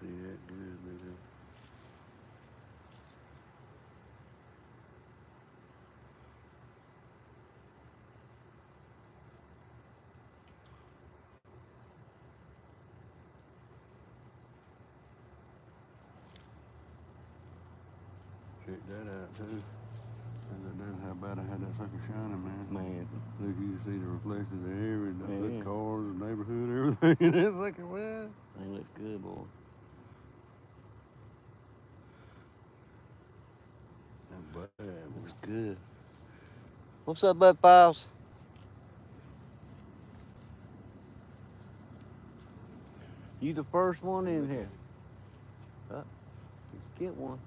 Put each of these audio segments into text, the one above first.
See that good, nigga. Check that out too. That's how bad I had that sucker shining, man. Man. Look, you can see the reflections of every Yeah. cars, the neighborhood, everything. That sucker, man. Thing looks good, boy. That bad, Looks boy. good. What's up, Bud Files? You the first one in here. Let's get one.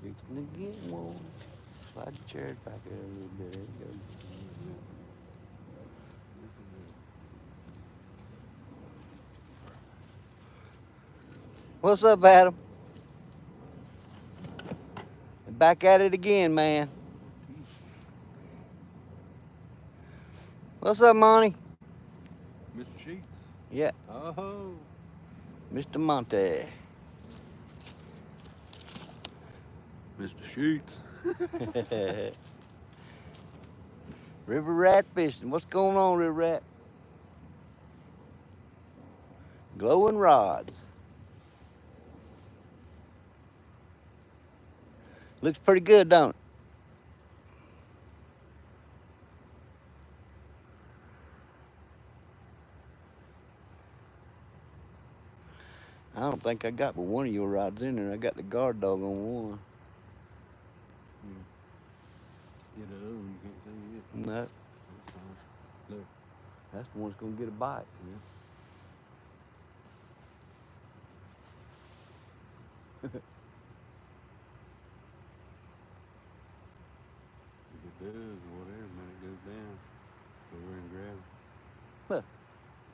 Fixing to get one. Slide your chairs back there a little bit. There you go. What's up, Adam? Back at it again, man. What's up, Monty? Mr. Sheets. Yeah, Oh. Mr. Monty. Mr. Sheets. River rat fishing. What's going on, River Rat? Glowing rods. Looks pretty good, don't it? I don't think I got but one of your rods in there. I got the guard dog on one. Yeah, the other one you can't see it. No, That's fine. Look. that's the one that's gonna get a bite. Yeah. If it does or whatever, man, it goes down. Go over and grab it. Huh.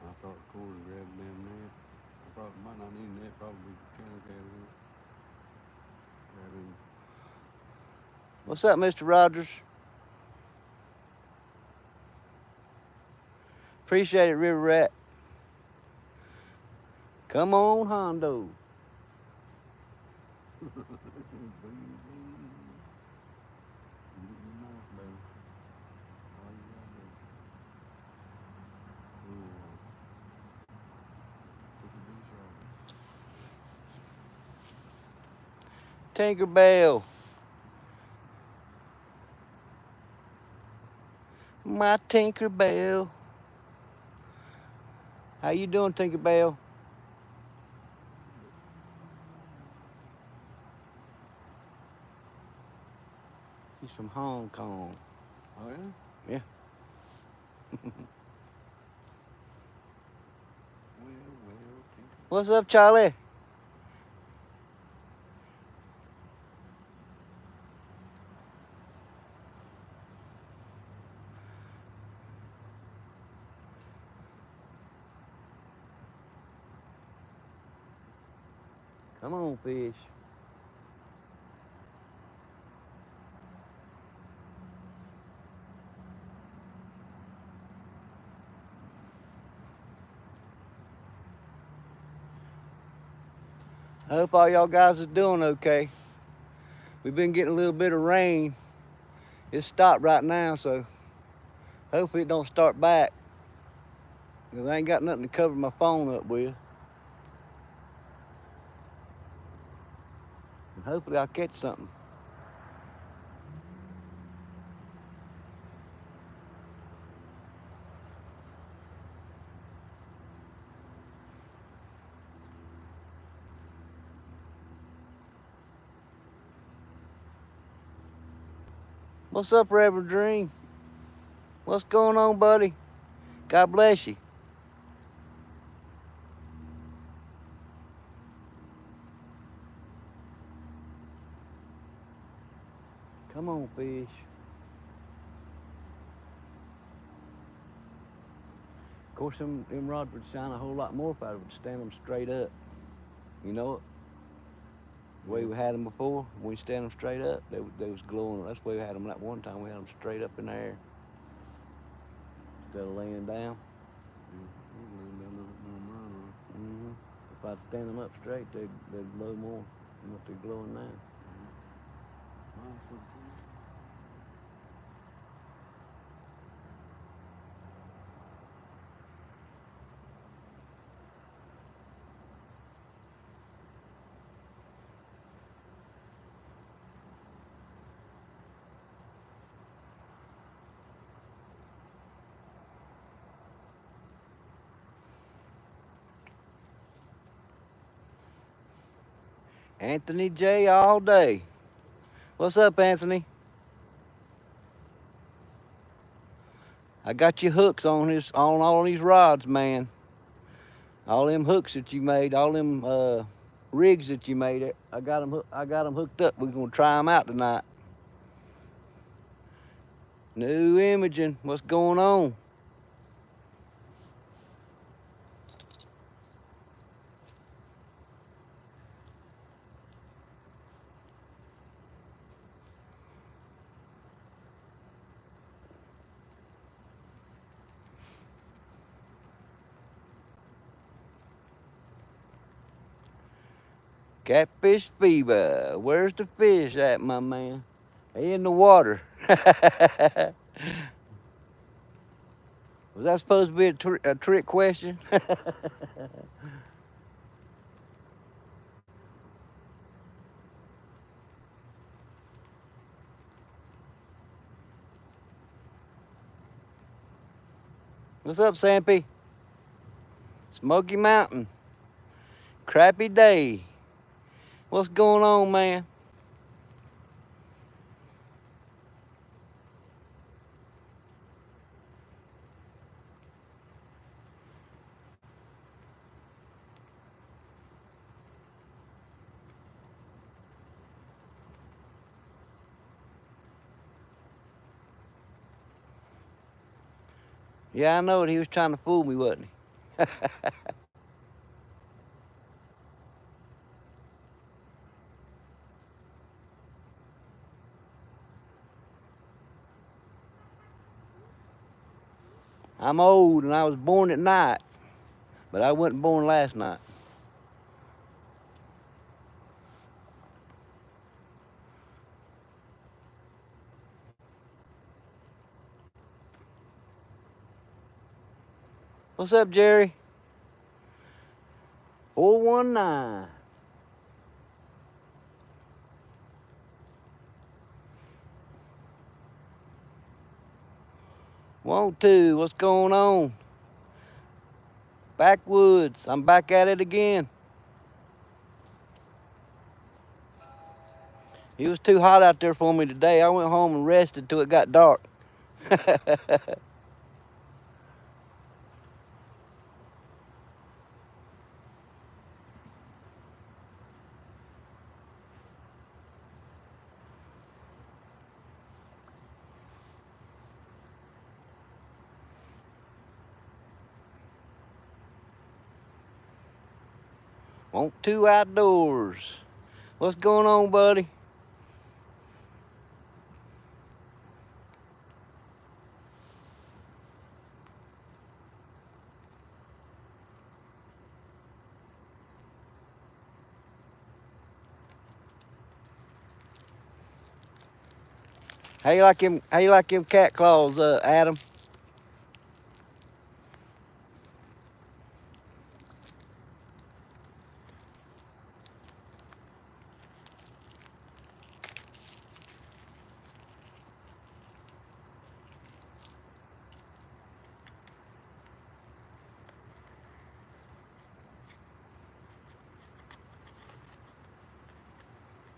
I thought the cord and grab the damn net. I thought it might not need a net, probably channel cable in it. Grab him. What's up, Mr. Rogers? Appreciate it, River Rat. Come on, Hondo. Tinkerbell. My Tinkerbell. How you doing, Tinkerbell? He's from Hong Kong. Oh yeah? Yeah. Well, What's up, Charlie? Come on, fish. I hope all y'all guys are doing okay. We've been getting a little bit of rain. It's stopped right now, so hopefully it don't start back. Cause I ain't got nothing to cover my phone up with. And hopefully I'll catch something. What's up, Reverend Dream? What's going on, buddy? God bless you. Come on, fish. Of course, them rods would shine a whole lot more if I would stand them straight up. You know it? The way we had them before, when we stand them straight up, they was glowing. That's the way we had them that one time. We had them straight up in the air instead of laying down. we're laying down, no run on. Mm-hmm. If I'd I'd stand them up straight, they'd glow more than what they're glowing now. Mine's pretty cool. Anthony J all day. What's up, Anthony? I got your hooks on all these rods, man. All them hooks that you made, all them rigs that you made, I got them hooked up. We're gonna try them out tonight. New imaging. What's going on? Catfish fever. Where's the fish at, my man? They in the water. Was that supposed to be a trick question? What's up, Sampy? Smoky Mountain. Crappy day. What's going on, man? Yeah, I know it. He was trying to fool me, wasn't he? I'm old and I was born at night, but I wasn't born last night. What's up, Jerry? 419. Want to? What's going on? Backwoods. I'm back at it again. It was too hot out there for me today. I went home and rested till it got dark. Want to outdoors. What's going on, buddy? How you like him? How you like him cat claws, Adam?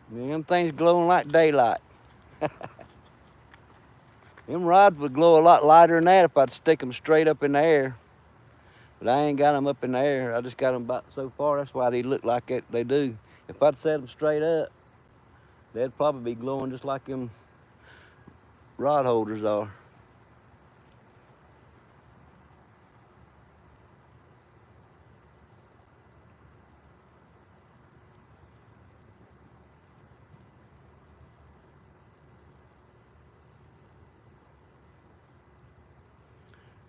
Man, them things glowing like daylight. Them rods would glow a lot lighter than that if I'd stick them straight up in the air. But I ain't got them up in the air. I just got them about so far. That's why they look like it. They do. If I'd set them straight up, they'd probably be glowing just like them rod holders are.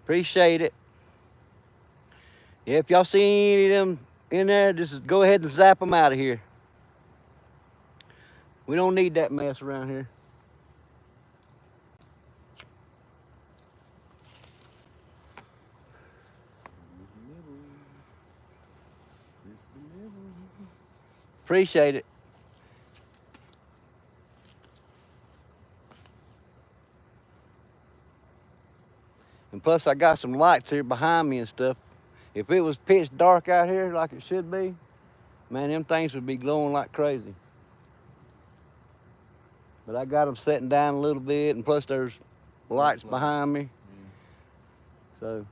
Appreciate it. Yeah, if y'all see any of them in there, just go ahead and zap them out of here. We don't need that mess around here. Appreciate it. And plus, I got some lights here behind me and stuff. If it was pitch dark out here like it should be, man, them things would be glowing like crazy. But I got them setting down a little bit, and plus there's lights behind me. So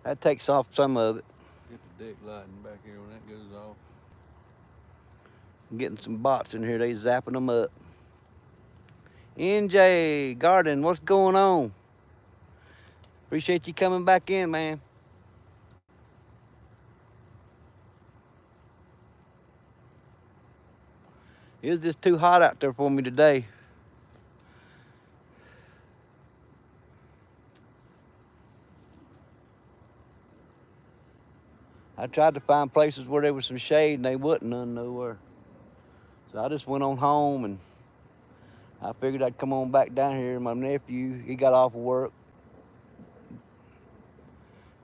that takes off some of it. Get the deck lighting back here when that goes off. I'm getting some bots in here. They zapping them up. NJ Garden, what's going on? Appreciate you coming back in, man. It was just too hot out there for me today. I tried to find places where there was some shade and they wasn't none nowhere. So I just went on home and I figured I'd come on back down here. My nephew, he got off of work,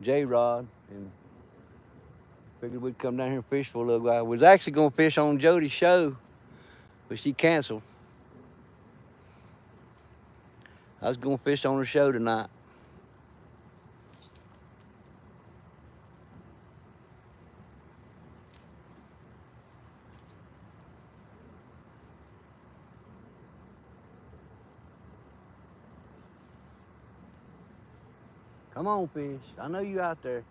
J-Rod, and figured we'd come down here and fish for a little while. I was actually going to fish on Jody's show, but she canceled. I was going to fish on her show tonight. Come on, fish. I know you out there.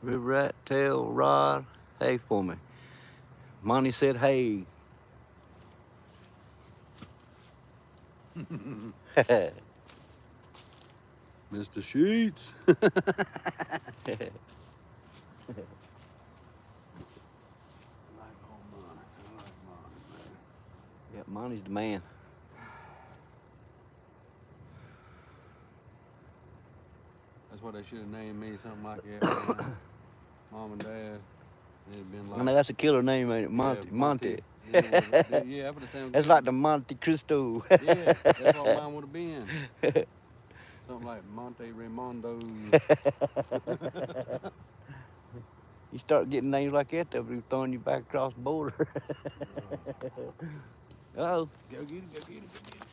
RiverRat, tail, rod, hey for me. Monty said hey. Mr. Sheets. Yep, Monty's the man. That's what they should have named me, something like that. Mom and Dad. It'd been like, I know that's a killer name, ain't it? Monty. Yeah, Monty. Yeah, that would have sounded That's good. like the Monte Cristo. Yeah, that's what mine would have been. Something like Monte Raimondo. You start getting names like that, they'll be throwing you back across the border. Uh-oh. Go get it, go get it, go get it.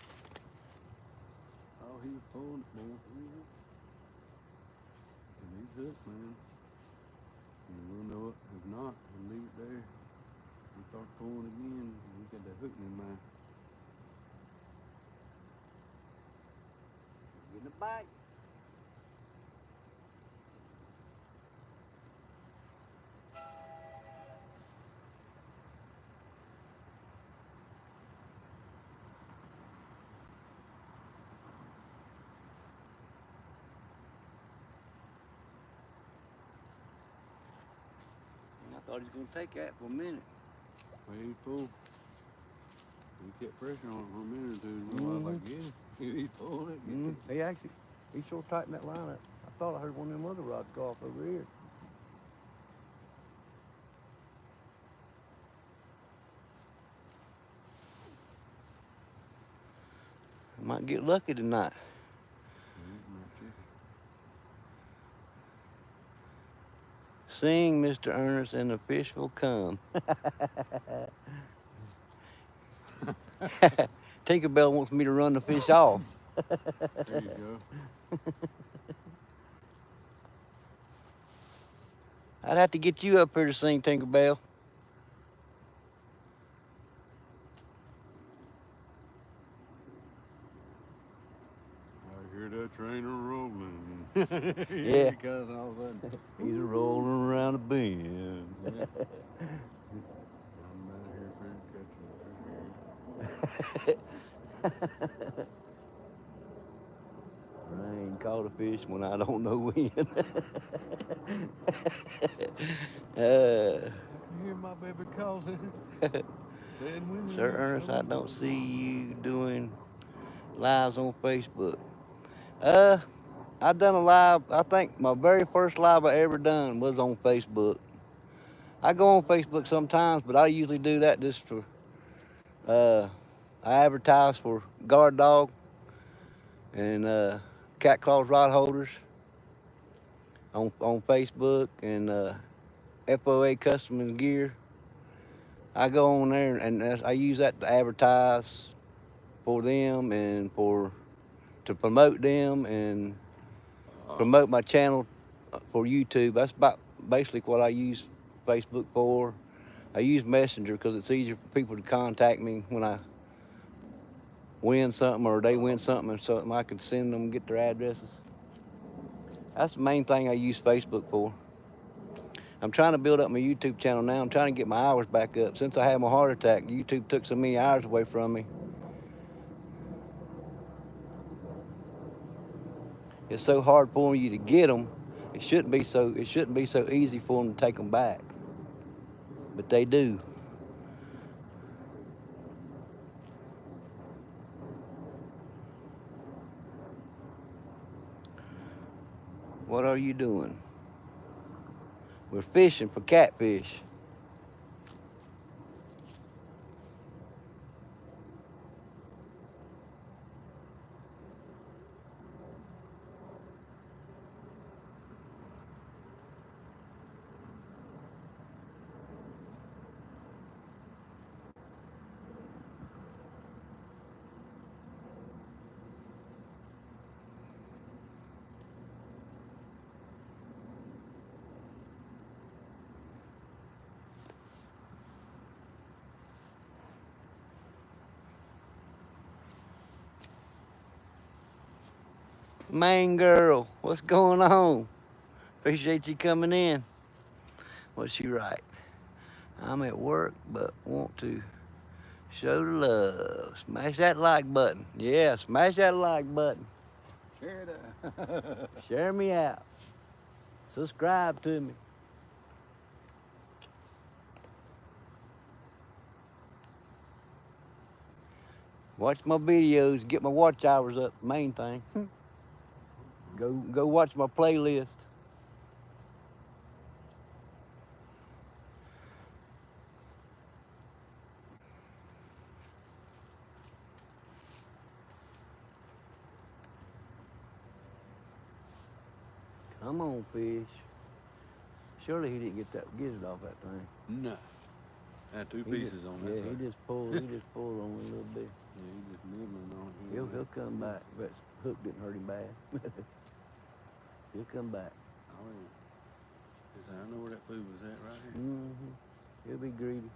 Oh, he was pulling it, man. And he's hooked, man. And we'll know it. If not, we'll leave it there. We start pulling again. We got that hook in mind. Getting a bite. I thought he was going to take that for a minute. Well, he's full. We kept pressure on it for a minute or two. I was like, get it. He's pulling it. Get it. He sure tightened that line up. I thought I heard one of them other rods go off over here. I might get lucky tonight. Sing, Mr. Ernest, and the fish will come. Tinkerbell wants me to run the fish off. There you go. I'd have to get you up here to sing, Tinkerbell. I hear that train rolling. Yeah. Because all of a sudden, He's rolling around the bend. yeah. I'm out here for catching the fish. I ain't caught a fish when I don't know when. I can hear my baby calling. Saying when Sir Ernest, I don't see you doing lives on Facebook. I done a live. I think my very first live I ever done was on Facebook. I go on Facebook sometimes, but I usually do that just for. I advertise for guard dog and cat claws rod holders on Facebook and FOA Custom and Gear. I go on there and I use that to advertise for them and to promote them and promote my channel for YouTube. That's about basically what I use Facebook for. I use Messenger because it's easier for people to contact me when I win something or they win something and something I can send them and get their addresses. That's the main thing I use Facebook for. I'm trying to build up my YouTube channel now. I'm trying to get my hours back up. Since I had my heart attack, YouTube took so many hours away from me. It's so hard for you to get them. It shouldn't be so easy for them to take them back. But they do. What are you doing? We're fishing for catfish. Man girl, what's going on? Appreciate you coming in. What's she write? I'm at work, but want to show the love. Smash that like button. Yeah, smash that like button. Share that. Share me out. Subscribe to me. Watch my videos, get my watch hours up, main thing. Go watch my playlist. Come on, fish. Surely he didn't get it off that thing. No. Had two pieces on that. Yeah, he just pulled on it a little bit. Yeah, he just nibbling on it. He'll come back. That hook didn't hurt him bad. He'll come back. Oh yeah. I know where that food was at right here. Mm-hmm. He'll be greedy.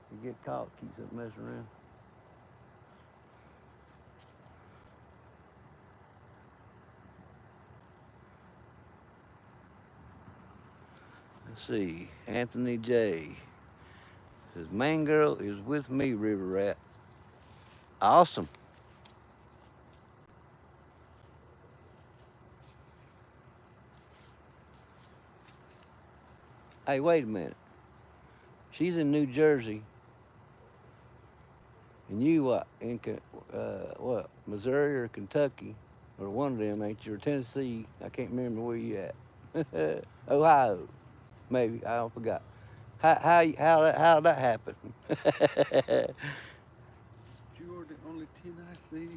He get caught, keeps up messing around. Let's see, Anthony J. says, man girl is with me, River Rat. Awesome. Hey, wait a minute. She's in New Jersey. And you what? In what? Missouri or Kentucky? Or one of them, ain't you? Or Tennessee. I can't remember where you at. Ohio. Maybe. I don't forgot. How that happen? You are the only 10 I see.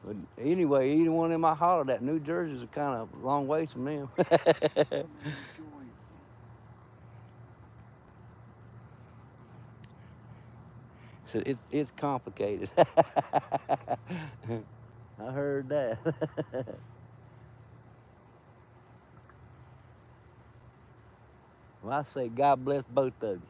But anyway, either one of them I hollered at. New Jersey's a kind of long ways from them. So it's complicated. I heard that. Well, I say God bless both of you.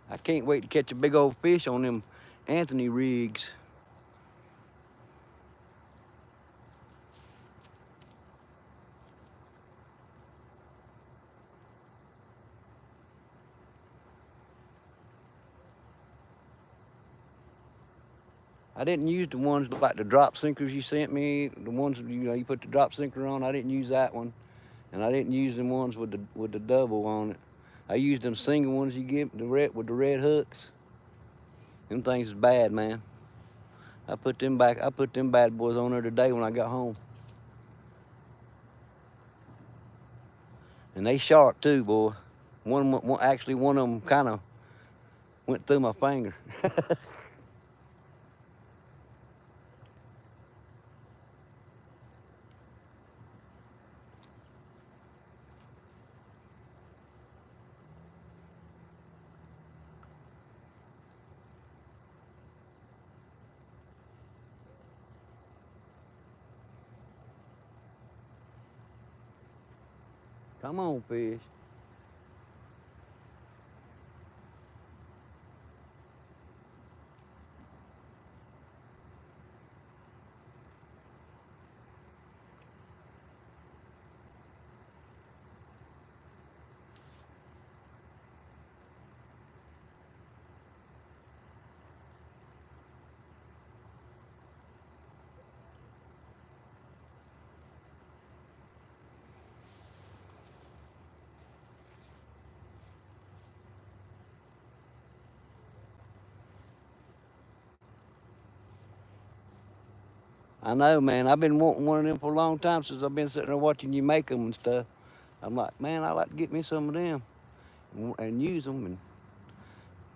I can't wait to catch a big old fish on them Anthony rigs. I didn't use the ones like the drop sinkers you sent me. The ones you put the drop sinker on. I didn't use that one, and I didn't use the ones with the double on it. I used them single ones you get with the red hooks. Them things is bad, man. I put them bad boys on there today when I got home. And they sharp too, boy. Actually, one of them kind of went through my finger. Come on, fish. I know, man. I've been wanting one of them for a long time since I've been sitting there watching you make them and stuff. I'm like, man, I'd like to get me some of them and use them. And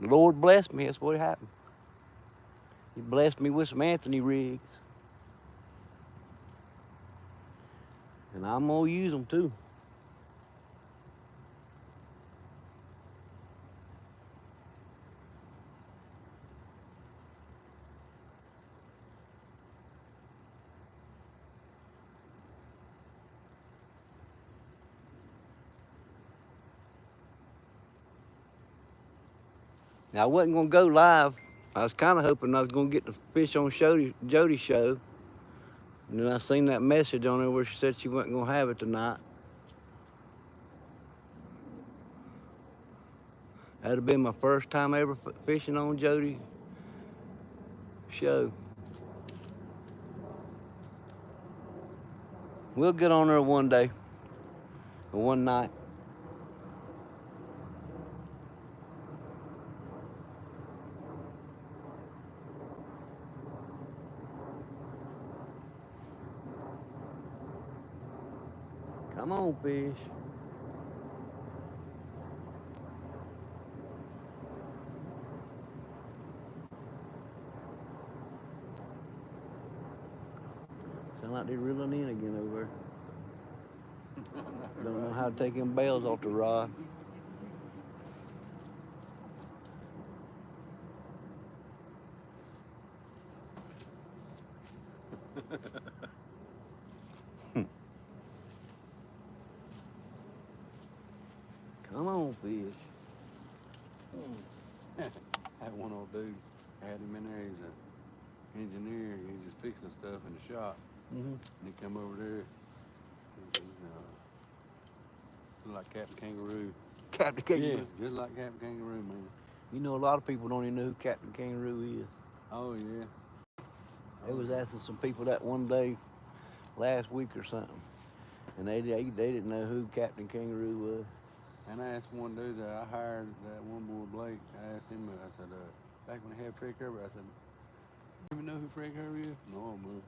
the Lord blessed me. That's what happened. He blessed me with some Anthony rigs. And I'm going to use them too. Now, I wasn't going to go live. I was kind of hoping I was going to get the fish on Jody's show. And then I seen that message on there where she said she wasn't going to have it tonight. That'd have been my first time ever fishing on Jody's show. We'll get on there one day or one night. Come on, fish. Sound like they're reeling in again over there. Don't know how to take them bells off the rod. Come on, fish. That one old dude had him in there. He's an engineer. He's just fixing stuff in the shop. Mm-hmm. And he come over there. He's like Captain Kangaroo. Captain Kangaroo. Yeah, just like Captain Kangaroo, man. You know, a lot of people don't even know who Captain Kangaroo is. Oh, yeah. They was asking some people that one day last week or something, and they didn't know who Captain Kangaroo was. And I asked one dude that I hired, that one boy Blake, I asked him, I said, back when he had Fred Kirby, I said, you even know who Fred Kirby is? No, man.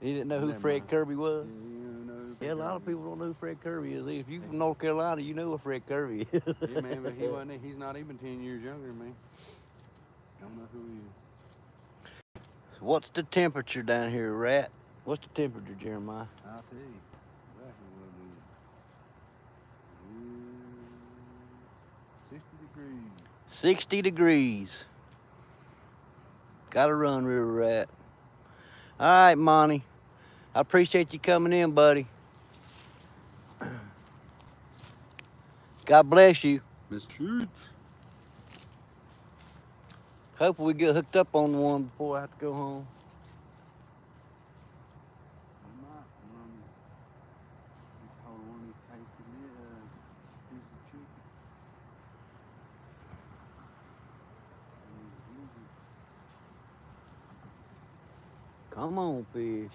He didn't know who Fred Kirby was? Yeah, you don't know who Fred Yeah, a lot of people don't know who Fred Kirby is. If you're from North Carolina, you know who Fred Kirby is. Yeah, man, but he's not even 10 years younger than me. I don't know who he is. What's the temperature down here, Rat? What's the temperature, Jeremiah? I'll tell you exactly what it is. 60 degrees. 60 degrees. Gotta run, RiverRat. All right, Monty. I appreciate you coming in, buddy. God bless you. Miss Truth. Hopefully we get hooked up on one before I have to go home. Come on, fish.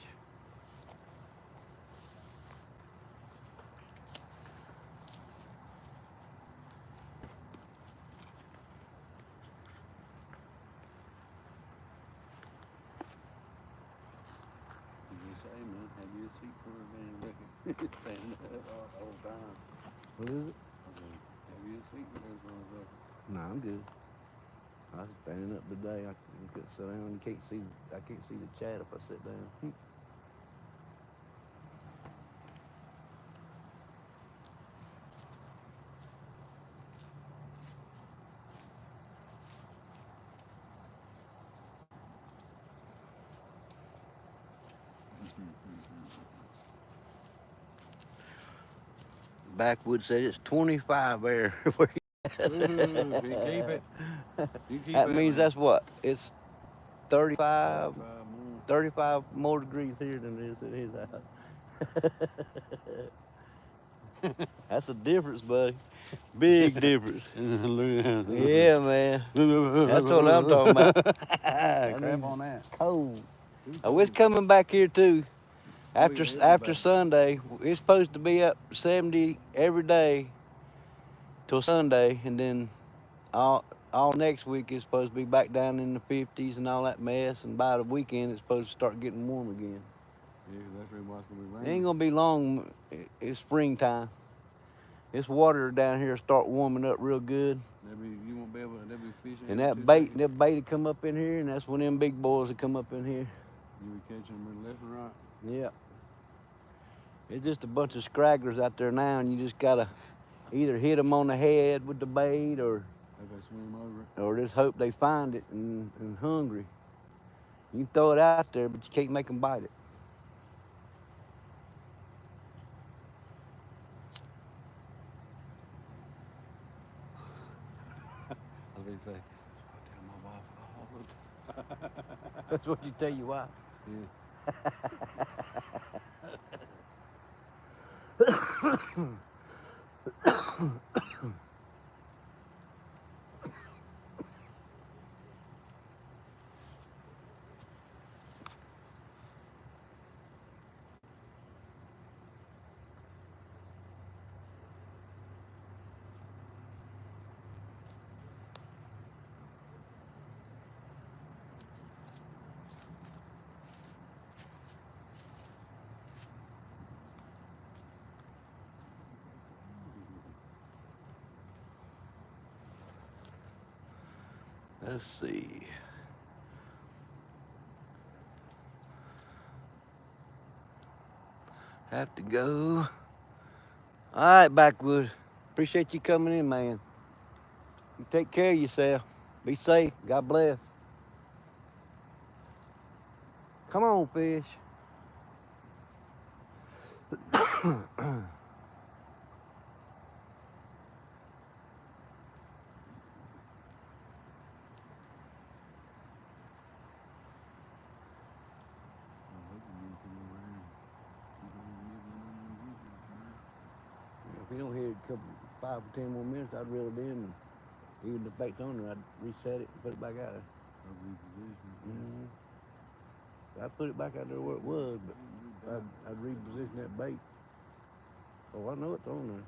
Say, man, have you a seat for a van record? Standing up all the whole time. What is it? Okay. Have you a seat for this one record? Nah, I'm good. I was standing up today. I couldn't sit down. You can't see. I can't see the chat if I sit down. Backwoods said it's 25 there. Where you at? Ooh, if you keep it. You keep That it, means man. that's what? It's 35, 35 more. 35 more degrees here than it is out. That's a difference, buddy. Big difference. Yeah, man. That's what I'm talking about. Crap on that. Cold. Too Oh, it's cold. coming back here too. Oh, yeah, After everybody. Sunday, it's supposed to be up 70 every day till Sunday, and then all next week it's supposed to be back down in the 50s and all that mess. And by the weekend, it's supposed to start getting warm again. Yeah, that's really what's gonna be It raining. ain't gonna be long. It's springtime. This water down here start warming up real good. You won't be able to. They'll be fishing. And every 2 that seconds. bait will come up in here, and that's when them big boys will come up in here. You be catching them left and right. Yeah. It's just a bunch of scragglers out there now, and you just gotta either hit them on the head with the bait, or They swim over it. or just hope they find it and hungry. You can throw it out there, but you can't make them bite it. I was gonna say, I'll tell my wife. That's what you tell your wife. Yeah. Let's see. Have to go. All right, Backwoods. Appreciate you coming in, man. You take care of yourself. Be safe. God bless. Come on, fish. If you don't hear it a couple, 5 or 10 more minutes, I'd reel it in. Even if the bait's on there, I'd reset it and put it back out there. I'd put it back out there where it was, but I'd reposition that bait. Oh, I know it's on there.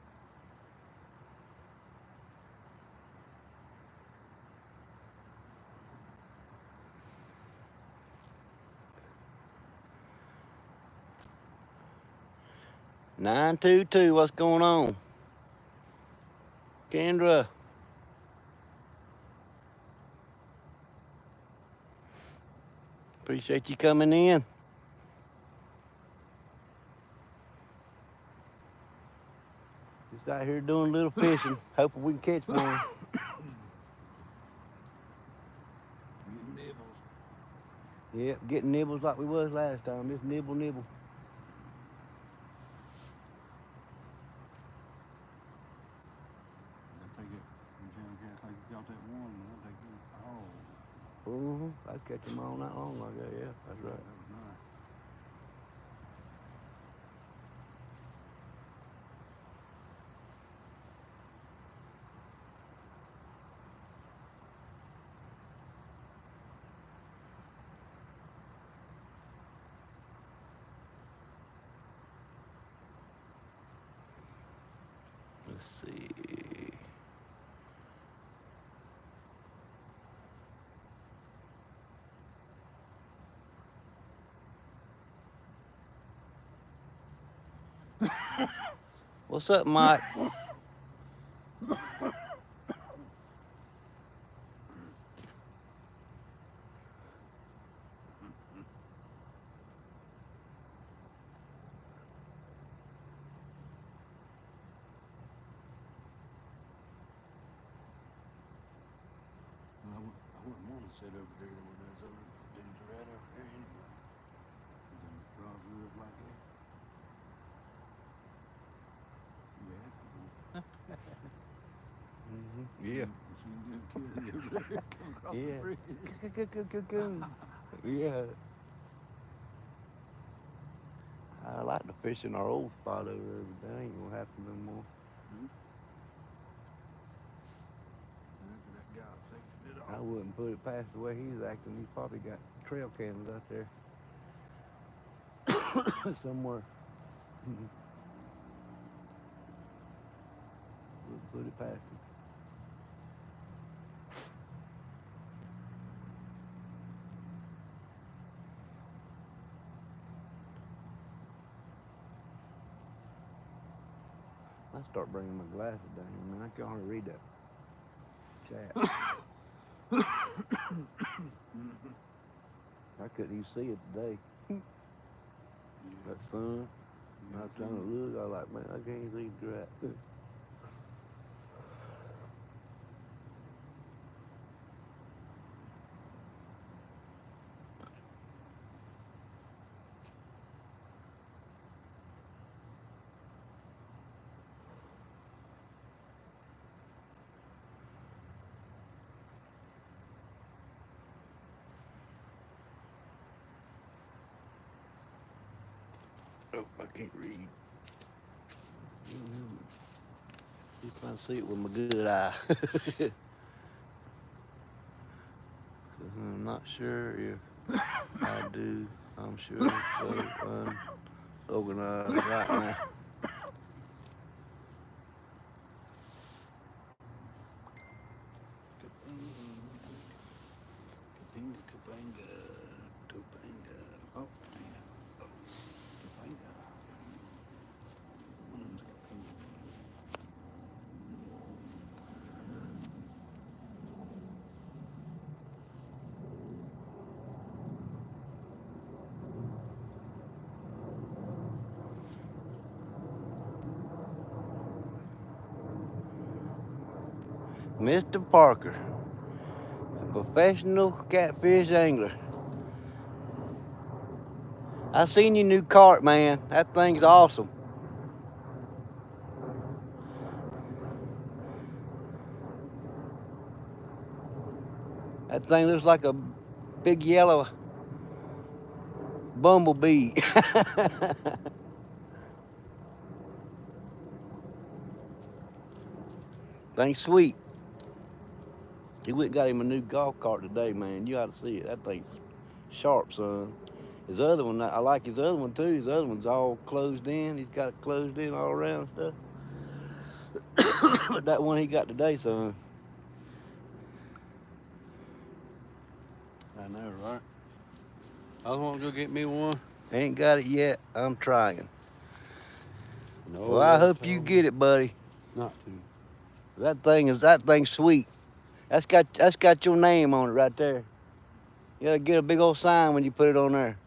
(922), what's going on? Kendra. Appreciate you coming in. Just out here doing a little fishing, hoping we can catch one. Getting nibbles. Yep, getting nibbles like we was last time. Just nibble, nibble. I'll take it. Like you got that one, I'll take it. Oh. I'd catch them all night long like that, yeah, that's right. That was nice. Let's see. What's up, Mike? I wouldn't want to sit over there with those other dudes right over there anyway. Them rods look like that. You asking for it. Yeah. Machine gun kid over there come across the Yeah. bridge. Yeah. I like to fish in our old spot over there, but that ain't gonna happen no more. After that guy sectioned it I off. wouldn't put it past the way he's acting. He's probably got trail cameras out there somewhere. Wouldn't put it past him. I start bringing my glasses down here, man. I can hardly read that chat. I couldn't even see it today. That sun. I was trying to look. I was like, man, I can't see the crap. Oh, I can't read. See if I can see it with my good eye. I'm not sure if I do. I'm sure it's so unorganized right now. Topanga. Oh, man. Topanga. One of them's Topanga. Mr. Parker, a professional catfish angler. I seen your new cart, man. That thing's awesome. That thing looks like a big yellow bumblebee. Thing's sweet. He went and got him a new golf cart today, man. You ought to see it. That thing's sharp, son. His other one, I like his other one too. His other one's all closed in. He's got it closed in all around and stuff. But that one he got today, son. I know, right? I was wanting to go get me one. Ain't got it yet. I'm trying. No, Well, I hope you get it, buddy. Not to. That thing's sweet. That's got your name on it right there. You gotta get a big old sign when you put it on there.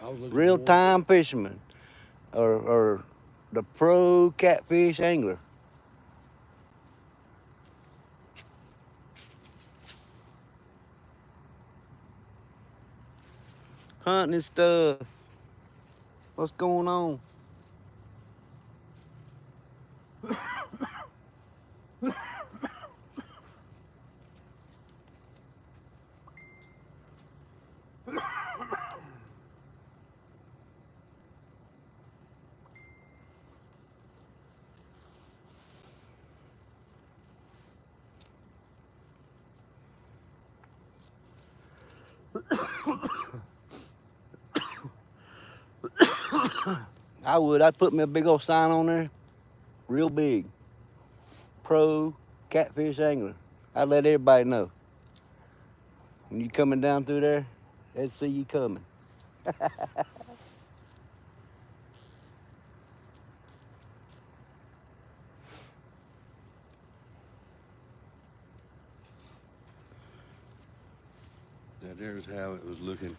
I was looking Real time fisherman, or the pro catfish angler. Hunting and stuff. What's going on? I'd put me a big old sign on there, real big. pro catfish angler. I'd let everybody know. When you coming down through there, they'd see you coming. That there's how it was looking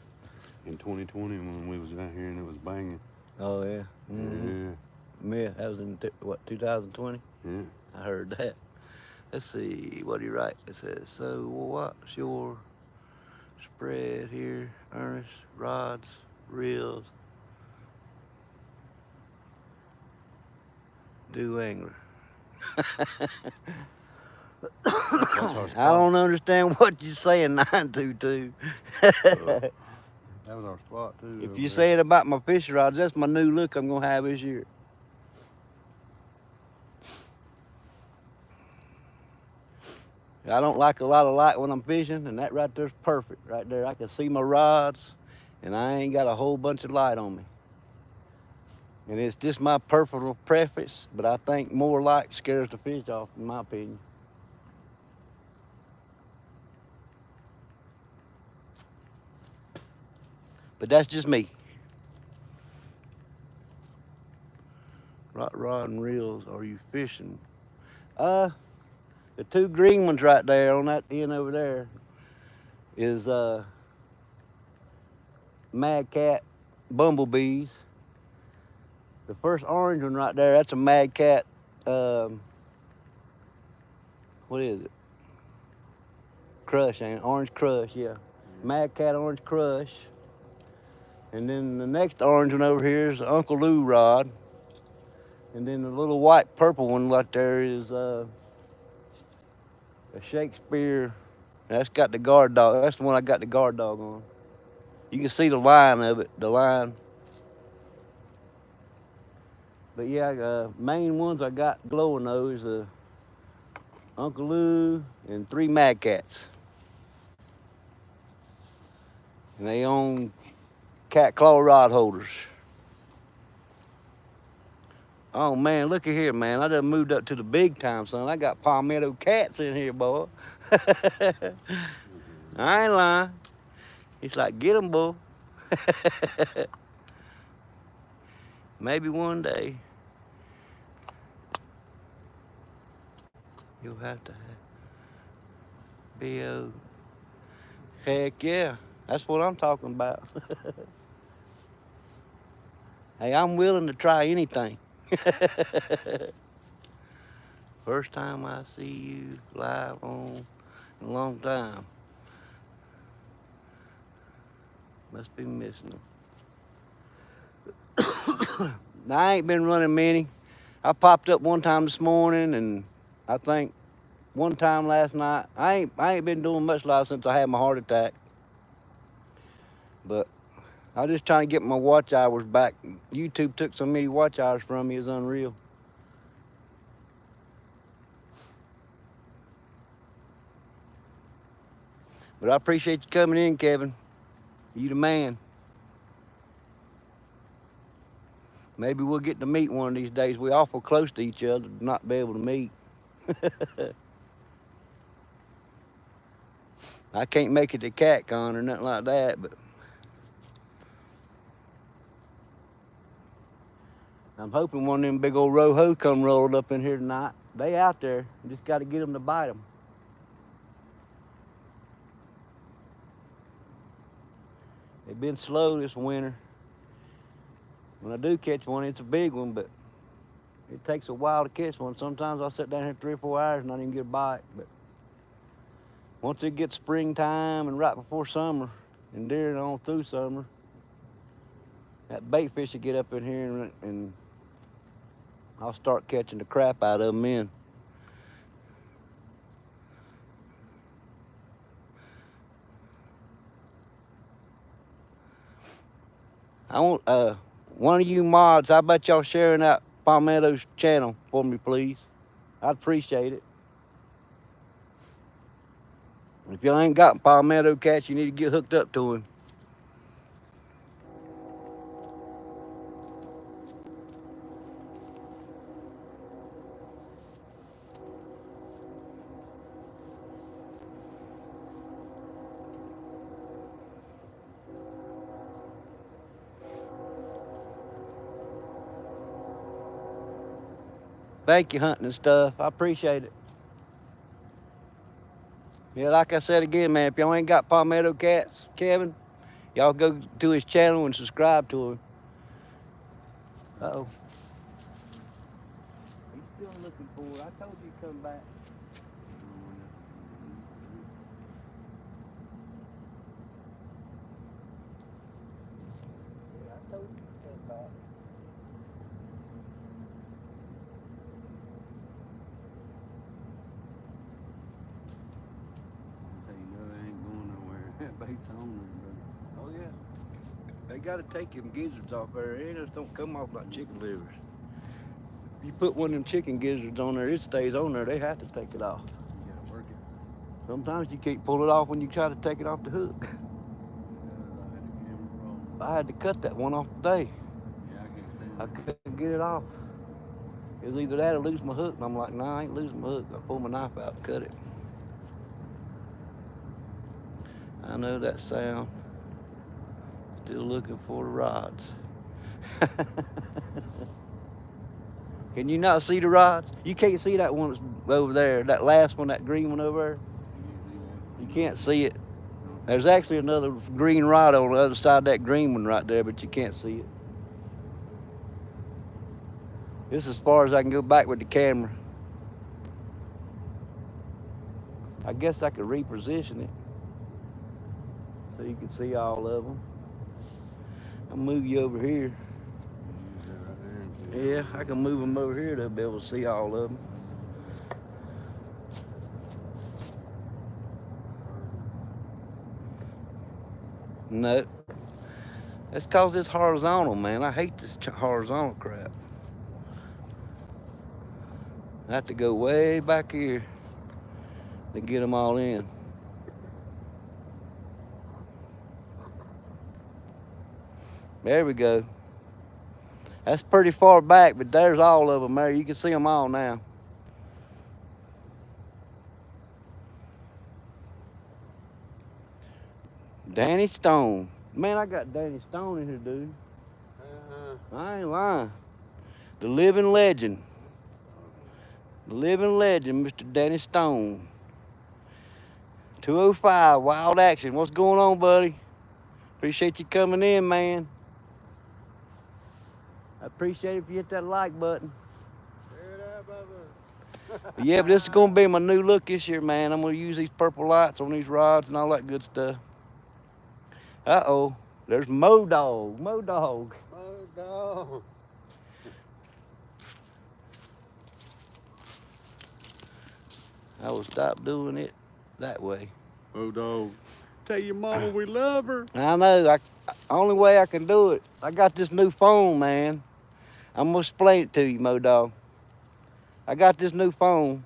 in 2020 when we was out here and it was banging. Oh yeah. Mm-hmm. Yeah, that was in what 2020. Yeah. I heard that. Let's see, what do you write? It says, so what's your spread here, Ernest? Rods, reels, do angler. I don't understand what you're saying, 922. That was our spot too. If you say it about my fishing rods, that's my new look I'm gonna have this year. I don't like a lot of light when I'm fishing, and that right there's perfect. Right there, I can see my rods, and I ain't got a whole bunch of light on me. And it's just my personal preference, but I think more light scares the fish off, in my opinion. But that's just me. Rod and reels, are you fishing? The two green ones right there on that end over there is Mad Cat bumblebees. The first orange one right there, that's a Mad Cat, what is it? Crush, ain't it? Orange Crush, yeah. Mad Cat Orange Crush. And then the next orange one over here is Uncle Lou rod. And then the little white purple one right there is a Shakespeare. That's got the guard dog. That's the one I got the guard dog on. You can see the line of it, the line. But yeah, main ones I got glowing those, Uncle Lou and 3 Mad Cats. And they own cat claw rod holders. Oh man, look at here, man. I done moved up to the big time, son. I got palmetto cats in here, boy. I ain't lying. It's like, get them, boy. Maybe one day you'll have to be a... Heck yeah, that's what I'm talking about. Hey, I'm willing to try anything. First time I see you live on in a long time. Must be missing them. Now, I ain't been running many. I popped up one time this morning, and I think one time last night. I ain't been doing much live since I had my heart attack. But I was just trying to get my watch hours back. YouTube took so many watch hours from me, it's unreal. But I appreciate you coming in, Kevin. You the man. Maybe we'll get to meet one of these days. We're awful close to each other to not be able to meet. I can't make it to CatCon or nothing like that, but I'm hoping one of them big old roho come rolled up in here tonight. They out there. Just got to get them to bite them. They've been slow this winter. When I do catch one, it's a big one, but it takes a while to catch one. Sometimes I'll sit down here 3 or 4 hours and not even get a bite. But once it gets springtime and right before summer and during on through summer, that bait fish will get up in here and I'll start catching the crap out of them in. I want one of you mods, how about y'all sharing out Palmetto's channel for me, please? I'd appreciate it. If y'all ain't got Palmetto cats, you need to get hooked up to him. Thank you, hunting and stuff. I appreciate it. Yeah, like I said again, man, if y'all ain't got Palmetto Cats, Kevin, y'all go to his channel and subscribe to him. Uh-oh. He's still looking for it. I told you to come back. Yeah, I told you to come back. That's how you know they ain't going nowhere. That bait's on there, Oh, yeah. They got to take them gizzards off there. They just don't come off like chicken livers. If you put one of them chicken gizzards on there, it stays on there. They have to take it off. buddy. You gotta work it. Sometimes you can't pull it off when you try to take it off the hook. I had the camera rolling. I had to cut that one off today. Yeah, I can't stand I it. couldn't get it off. It was either that or lose my hook. And I'm like, nah, I ain't losing my hook. I pulled my knife out and cut it. I know that sound. Still looking for the rods. Can you not see the rods? You can't see that one that's over there. That last one, that green one over there. You can't see it. There's actually another green rod on the other side of that green one right there, but you can't see it. This is as far as I can go back with the camera. I guess I could reposition it so you can see all of them. I'll move you over here. Yeah, I can move them over here to be able to see all of them. No. That's cause it's horizontal, man. I hate this horizontal crap. I have to go way back here to get them all in. There we go. That's pretty far back, but there's all of them there. You can see them all now. Danny Stone. Man, I got Danny Stone in here, dude. I ain't lying. The living legend. The living legend, Mr. Danny Stone. 205, Wild Action. What's going on, buddy? Appreciate you coming in, man. I appreciate it if you hit that like button. But yeah, but this is gonna be my new look this year, man. I'm gonna use these purple lights on these rods and all that good stuff. Uh-oh, there's Mo Dog. Mo Dog. Mo Dog. I will stop doing it that way. Mo Dog. Tell your mama we love her. I know. Only way I can do it. I got this new phone, man. I'm gonna explain it to you, Mo Dog. I got this new phone,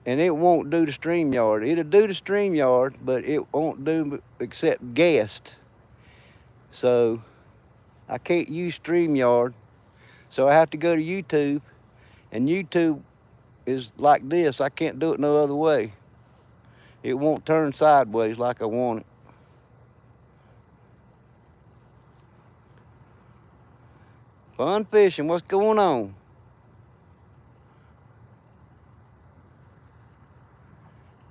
and it won't do the StreamYard. It'll do the StreamYard, but it won't do except guest. So I can't use StreamYard. So I have to go to YouTube, and YouTube is like this. I can't do it no other way. It won't turn sideways like I want it. Fun fishing, what's going on?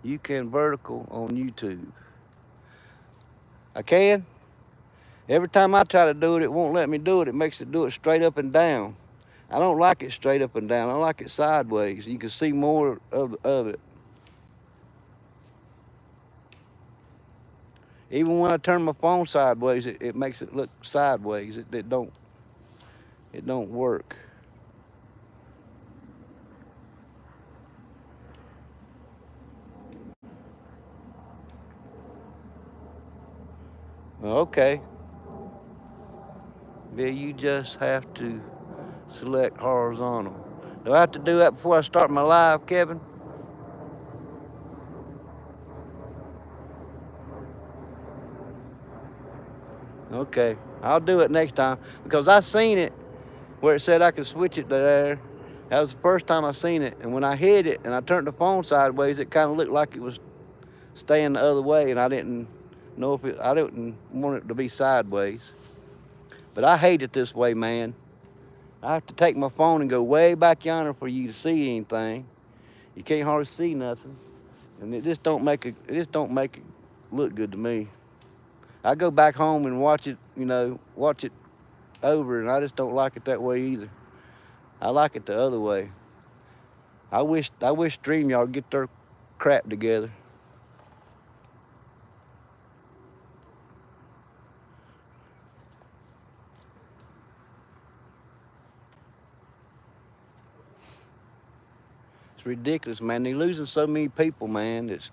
You can vertical on YouTube. I can. Every time I try to do it, it won't let me do it. It makes it do it straight up and down. I don't like it straight up and down. I like it sideways. You can see more of it. Even when I turn my phone sideways, it makes it look sideways. It don't work. Okay. Yeah, you just have to select horizontal. Do I have to do that before I start my live, Kevin? Okay, I'll do it next time because I seen it where it said I could switch it to there. That was the first time I seen it, and when I hit it and I turned the phone sideways, it kind of looked like it was staying the other way, and I didn't know if I didn't want it to be sideways. But I hate it this way, man. I have to take my phone and go way back yonder for you to see anything. You can't hardly see nothing, and it just don't make it look good to me. I go back home and watch it, watch it over, and I just don't like it that way either. I like it the other way. I wish StreamYard would get their crap together. It's ridiculous, man. They're losing so many people, man, that's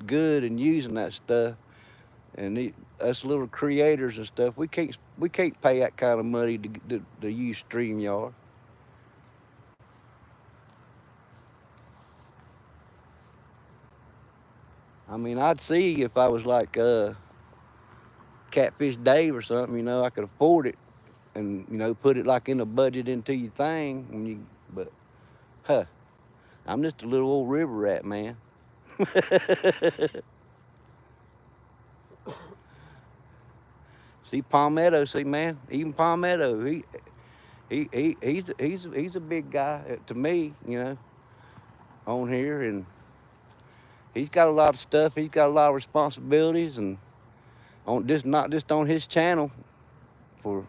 good and using that stuff. And us little creators and stuff, we can't pay that kind of money to use StreamYard. I mean, I'd see if I was like Catfish Dave or something, I could afford it and put it like in a budget into your thing but huh, I'm just a little old river rat, man. See Palmetto, see, man, even Palmetto, he's a big guy to me, on here, and he's got a lot of stuff. He's got a lot of responsibilities, and on just not just on his channel for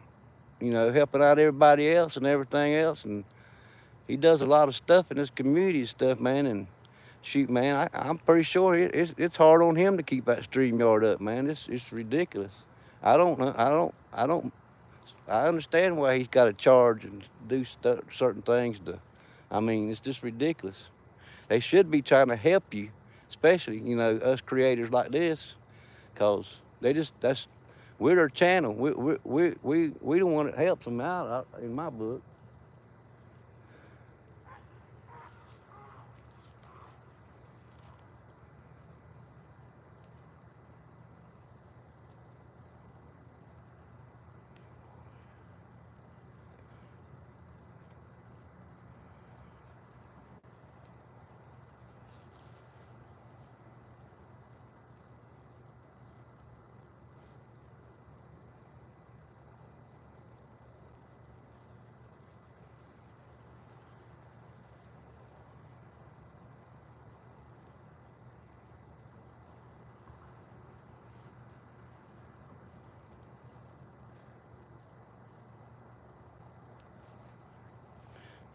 helping out everybody else and everything else, and he does a lot of stuff in this community and stuff, man. And shoot, man, I'm pretty sure it's hard on him to keep that StreamYard up, man. It's ridiculous. I don't know. I understand why he's got to charge and do certain things. I mean, it's just ridiculous. They should be trying to help you, especially us creators like this, cause we're their channel. We the one that helps them out in my book.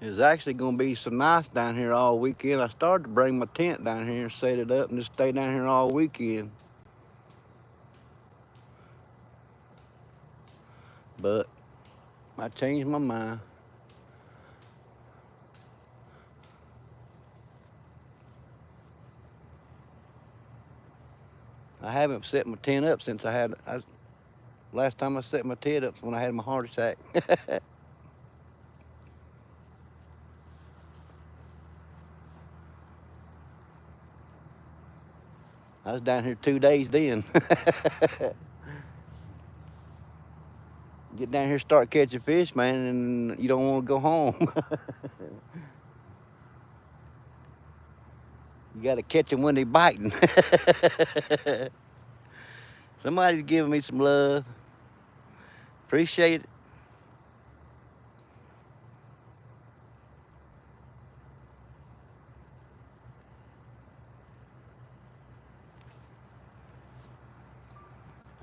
It's actually gonna be so nice down here all weekend. I started to bring my tent down here and set it up and just stay down here all weekend. But I changed my mind. I haven't set my tent up since last time I set my tent up was when I had my heart attack. I was down here 2 days then. Get down here, start catching fish, man, and you don't want to go home. You got to catch them when they biting. Somebody's giving me some love. Appreciate it.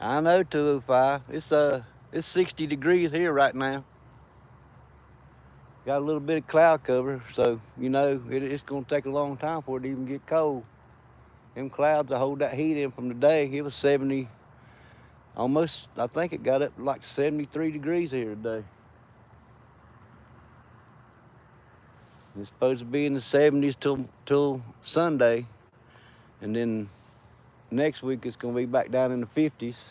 I know 205. It's 60 degrees here right now. Got a little bit of cloud cover, so it's gonna take a long time for it to even get cold. Them clouds will hold that heat in from the day. It was 70, almost. I think it got up to like 73 degrees here today. It's supposed to be in the 70s till Sunday, and then next week it's gonna be back down in the 50s,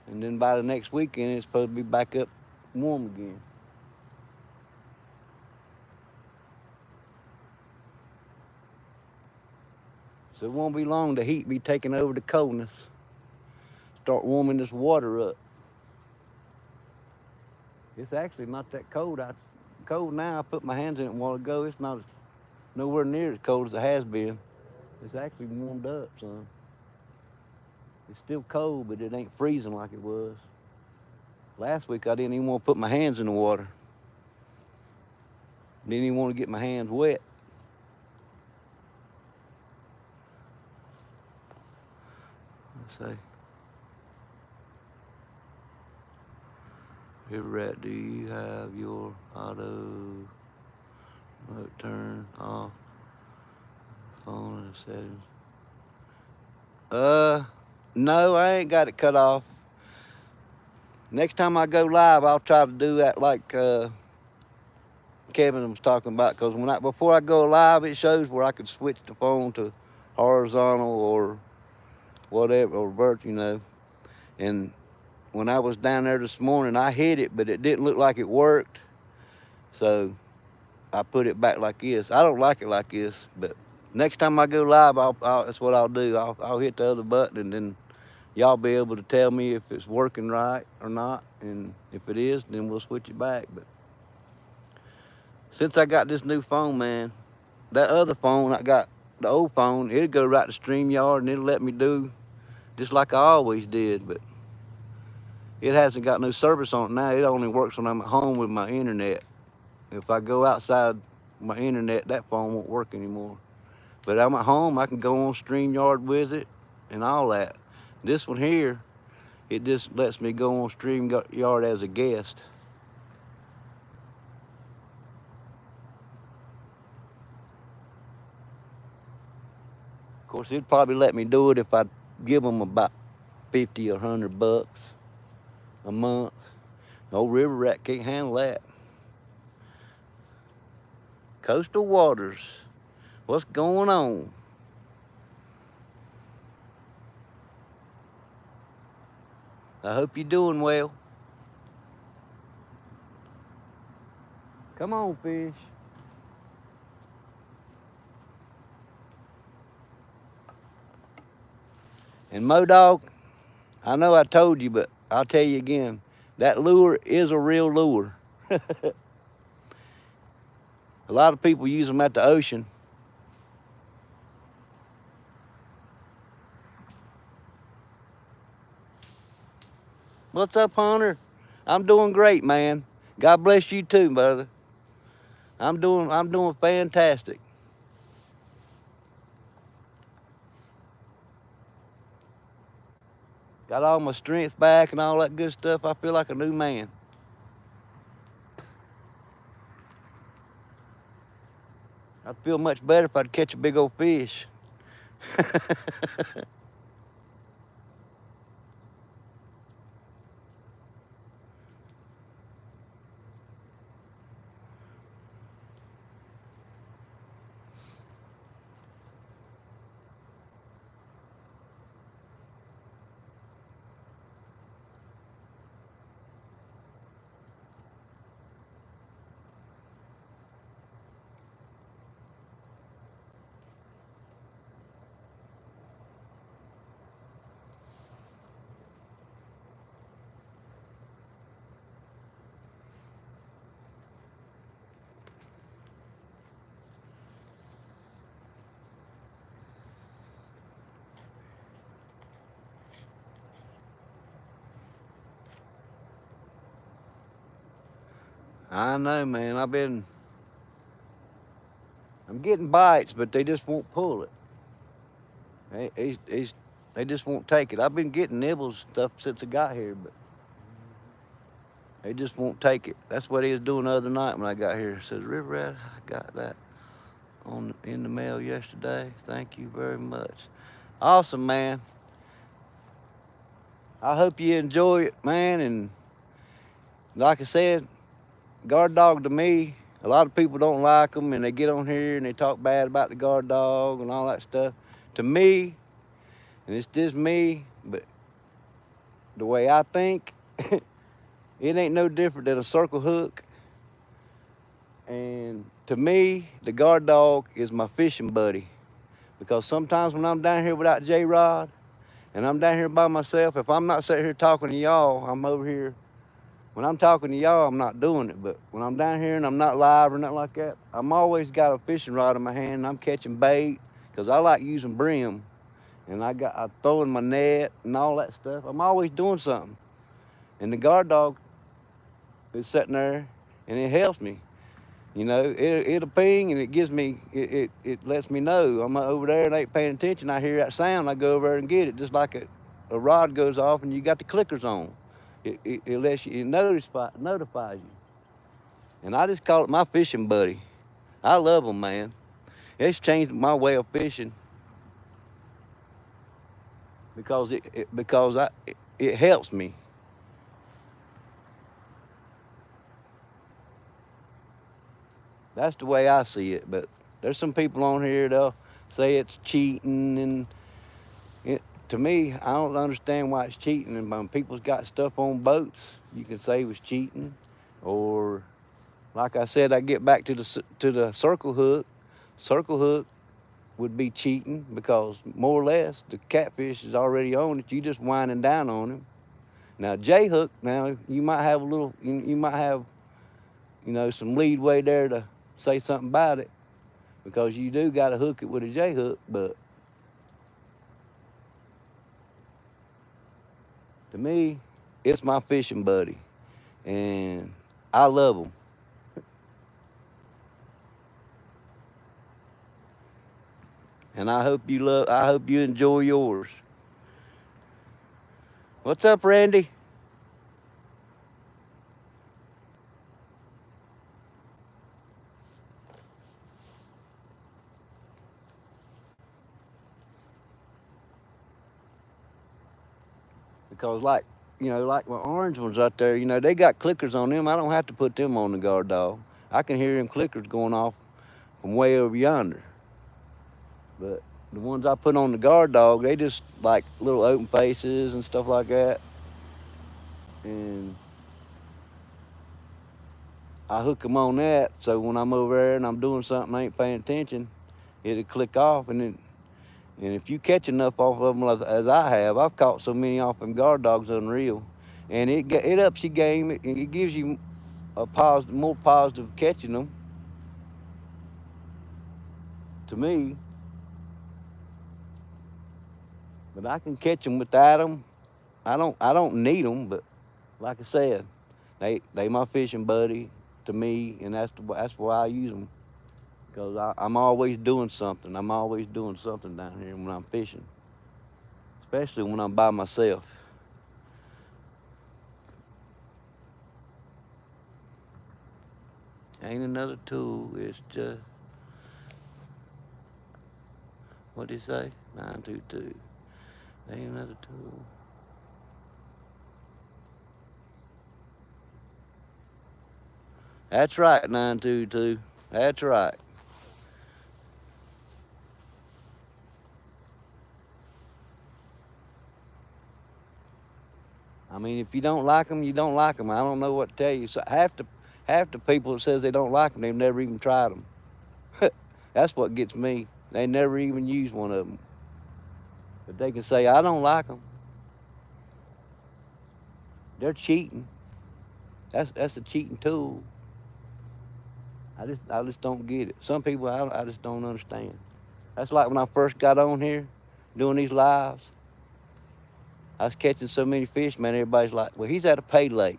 and then by the next weekend it's supposed to be back up warm again. So it won't be long, the heat be taking over the coldness. Start warming this water up. It's actually not that cold. Cold now. I put my hands in it a while ago. It's not nowhere near as cold as it has been. It's actually warmed up, son. It's still cold, but it ain't freezing like it was. Last week I didn't even want to put my hands in the water. Didn't even want to get my hands wet. Let's see. RiverRat, do you have your auto mode turned off? Phone and settings. No, I ain't got it cut off. Next time I go live, I'll try to do that like Kevin was talking about. Cause before I go live, it shows where I could switch the phone to horizontal or whatever, or vertical, you know. And when I was down there this morning, I hit it, but it didn't look like it worked. So I put it back like this. I don't like it like this, but next time I go live, that's what I'll do. I'll hit the other button, and then y'all be able to tell me if it's working right or not. And if it is, then we'll switch it back. But since I got this new phone, man, that other phone I got, the old phone, it'll go right to StreamYard, and it'll let me do just like I always did. But it hasn't got no service on it now. It only works when I'm at home with my internet. If I go outside my internet, that phone won't work anymore. But I'm at home, I can go on StreamYard with it and all that. This one here, it just lets me go on StreamYard as a guest. Of course, it'd probably let me do it if I give them about 50 or 100 bucks a month. Old RiverRat can't handle that. Coastal waters, what's going on? I hope you're doing well. Come on, fish. And Modog, I know I told you, but I'll tell you again, that lure is a real lure. A lot of people use them at the ocean. What's up, Hunter? I'm doing great, man. God bless you too, brother. I'm doing fantastic. Got all my strength back and all that good stuff. I feel like a new man. I'd feel much better if I'd catch a big old fish. I know, man. I'm getting bites, but they just won't pull it. They just won't take it. I've been getting nibbles stuff since I got here, but they just won't take it. That's what he was doing the other night when I got here. He says, RiverRat, I got that in the mail yesterday. Thank you very much. Awesome, man. I hope you enjoy it, man. And like I said, guard dog to me, a lot of people don't like them, and they get on here and they talk bad about the guard dog and all that stuff. To me, and it's just me, but the way I think, it ain't no different than a circle hook. And to me, the guard dog is my fishing buddy. Because sometimes when I'm down here without J-Rod, and I'm down here by myself, if I'm not sitting here talking to y'all, I'm over here. When I'm talking to y'all, I'm not doing it. But when I'm down here and I'm not live or nothing like that, I'm always got a fishing rod in my hand and I'm catching bait because I like using brim. And I'm throwing my net and all that stuff. I'm always doing something. And the guard dog is sitting there and it helps me. You know, it'll ping and it gives me, it lets me know I'm over there and ain't paying attention. I hear that sound, I go over there and get it, just like a rod goes off and you got the clickers on. It lets you, it notifies you. And I just call it my fishing buddy. I love them, man. It's changed my way of fishing because it helps me. That's the way I see it. But there's some people on here they'll say it's cheating, and to me, I don't understand why it's cheating. And when people's got stuff on boats, you can say it was cheating, or like I said, I get back to the circle hook. Circle hook would be cheating because more or less the catfish is already on it. You just winding down on him. Now J hook, now you might have a little, you might have, some leadway there to say something about it because you do got to hook it with a J hook. But to me, it's my fishing buddy, and I love them. And I hope you enjoy yours. What's up, Randy? Because like my orange ones out there, they got clickers on them. I don't have to put them on the guard dog. I can hear them clickers going off from way over yonder. But the ones I put on the guard dog, they just like little open faces and stuff like that. And I hook them on that, so when I'm over there and I'm doing something, I ain't paying attention, it'll click off. And if you catch enough off of them as I have, I've caught so many off them guard dogs, unreal. And it ups your game. It gives you more positive catching them. To me, but I can catch them without them. I don't need them, but like I said, they my fishing buddy to me, and that's why I use them because I'm always doing something. I'm always doing something down here when I'm fishing, especially when I'm by myself. Ain't another tool. It's just what did he say? 922. Ain't another tool. That's right, 922. That's right. I mean, if you don't like them, you don't like them. I don't know what to tell you. So half the people that says they don't like them, they've never even tried them. That's what gets me. They never even use one of them, but they can say I don't like them. They're cheating. That's a cheating tool. I just don't get it. Some people I just don't understand. That's like when I first got on here, doing these lives. I was catching so many fish, man. Everybody's like, "Well, he's at a pay lake."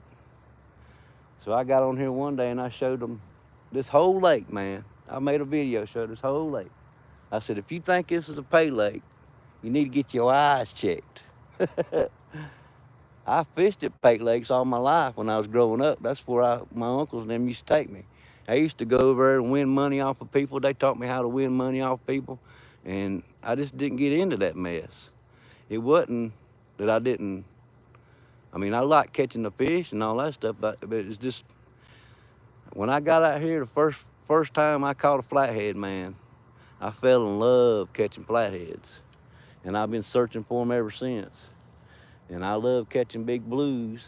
So I got on here one day and I showed them this whole lake, man. I made a video show this whole lake. I said, if you think this is a pay lake, you need to get your eyes checked. I fished at pay lakes all my life when I was growing up. That's where my uncles and them used to take me. I used to go over there and win money off of people. They taught me how to win money off people, and I just didn't get into that mess. It wasn't that I didn't. I mean, I like catching the fish and all that stuff, but it's just when I got out here the first time I caught a flathead, man, I fell in love catching flatheads, and I've been searching for them ever since. And I love catching big blues.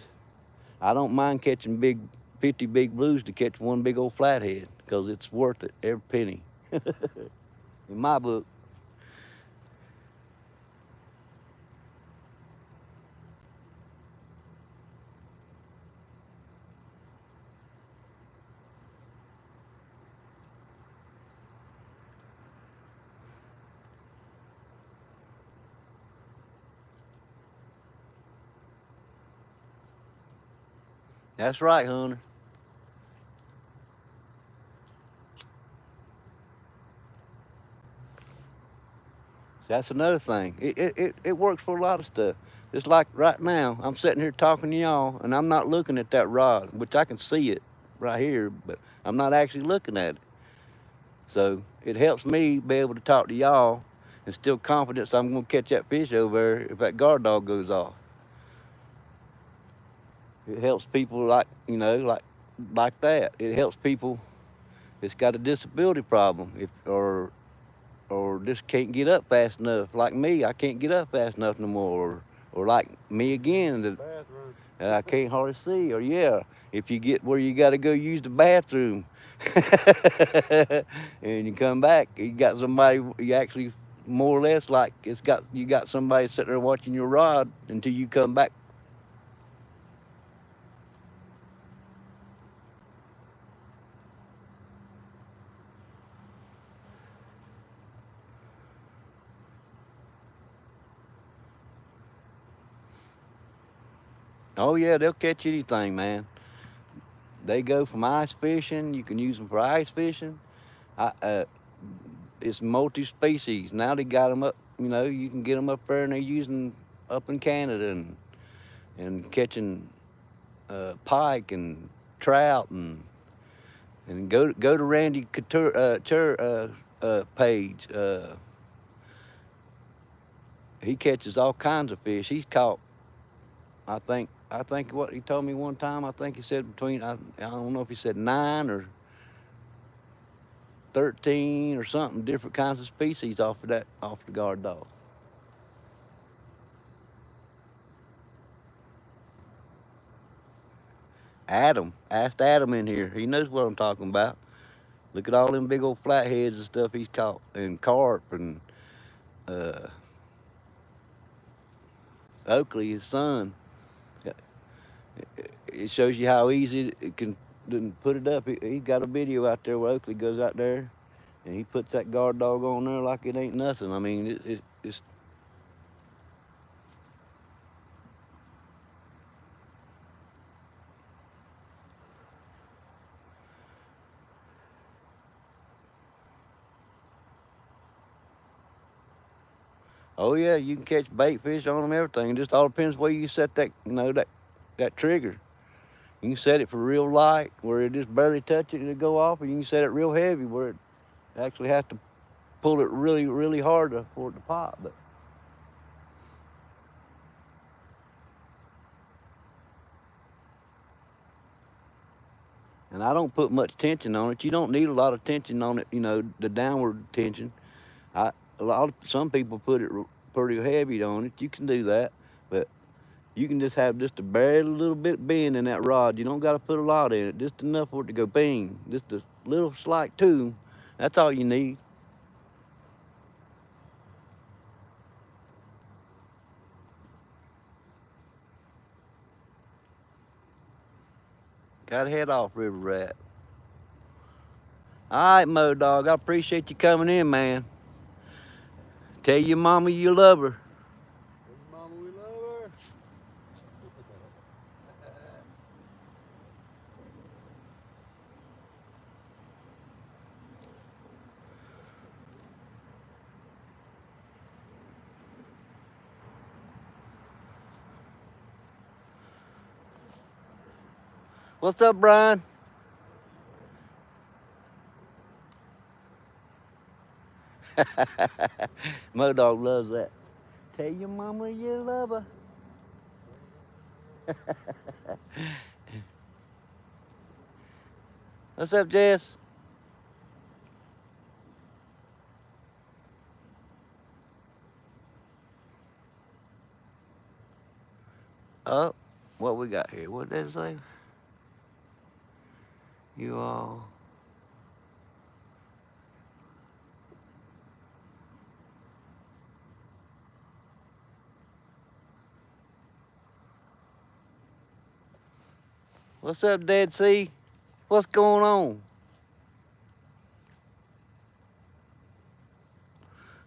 I don't mind catching 50 big blues to catch one big old flathead because it's worth it, every penny. In my book. That's right, Hunter. That's another thing. It works for a lot of stuff. Just like right now, I'm sitting here talking to y'all, and I'm not looking at that rod, which I can see it right here, but I'm not actually looking at it. So it helps me be able to talk to y'all and still confident I'm going to catch that fish over there if that guard dog goes off. It helps people like, like that. It helps people that's got a disability problem or just can't get up fast enough. Like me, I can't get up fast enough no more. Or like me again, Bathroom. I can't hardly see. Or yeah, if you get where you got to go use the bathroom, and you come back, you got somebody. You actually more or less like you got somebody sitting there watching your rod until you come back. Oh yeah, they'll catch anything, man. They go from ice fishing. You can use them for ice fishing. I, it's multi-species. Now they got them up. You can get them up there, and they're using up in Canada and catching pike and trout and go to Randy Couture page. He catches all kinds of fish. He's caught. I think what he told me one time. I think he said between. I don't know if he said 9 or 13 or something different kinds of species off the guard dog. Adam, asked Adam in here. He knows what I'm talking about. Look at all them big old flatheads and stuff he's caught, and carp and uh, Oakley, his son. It shows you how easy it can put it up. He got a video out there where Oakley goes out there and he puts that guard dog on there like it ain't nothing. I mean, it's. Oh yeah, you can catch bait fish on them, everything. It just all depends where you set that, that trigger. You can set it for real light, where it just barely touch it and it go off, or you can set it real heavy, where it actually has to pull it really, really hard for it to pop. But and I don't put much tension on it. You don't need a lot of tension on it. The downward tension. Some people put it pretty heavy on it. You can do that, but you can just have just a bare little bit bend in that rod. You don't got to put a lot in it, just enough for it to go bing. Just a little slight tune. That's all you need. Got to head off, River Rat. All right, Mo Dog. I appreciate you coming in, man. Tell your mama you love her. Mama, we love her. What's up, Brian? Mo Dog loves that. Tell your mama you love her. What's up, Jess? Oh, what we got here? What did it say? You all. What's up, Dead Sea? What's going on?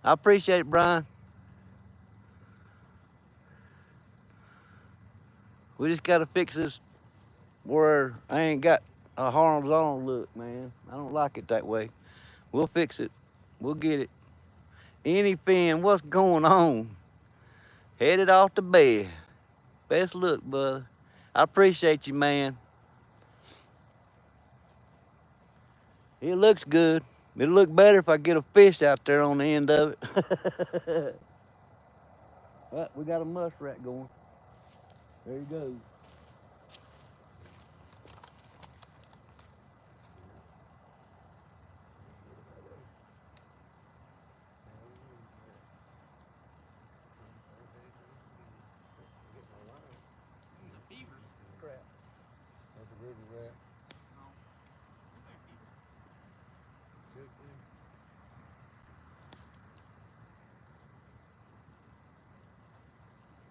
I appreciate it, Brian. We just got to fix this where I ain't got a horizontal look, man. I don't like it that way. We'll fix it. We'll get it. Anything, what's going on? Headed off to bed. Best look, brother. I appreciate you, man. It looks good. It'll look better if I get a fish out there on the end of it. Well, we got a muskrat going. There he goes. Crap. That's a river rat.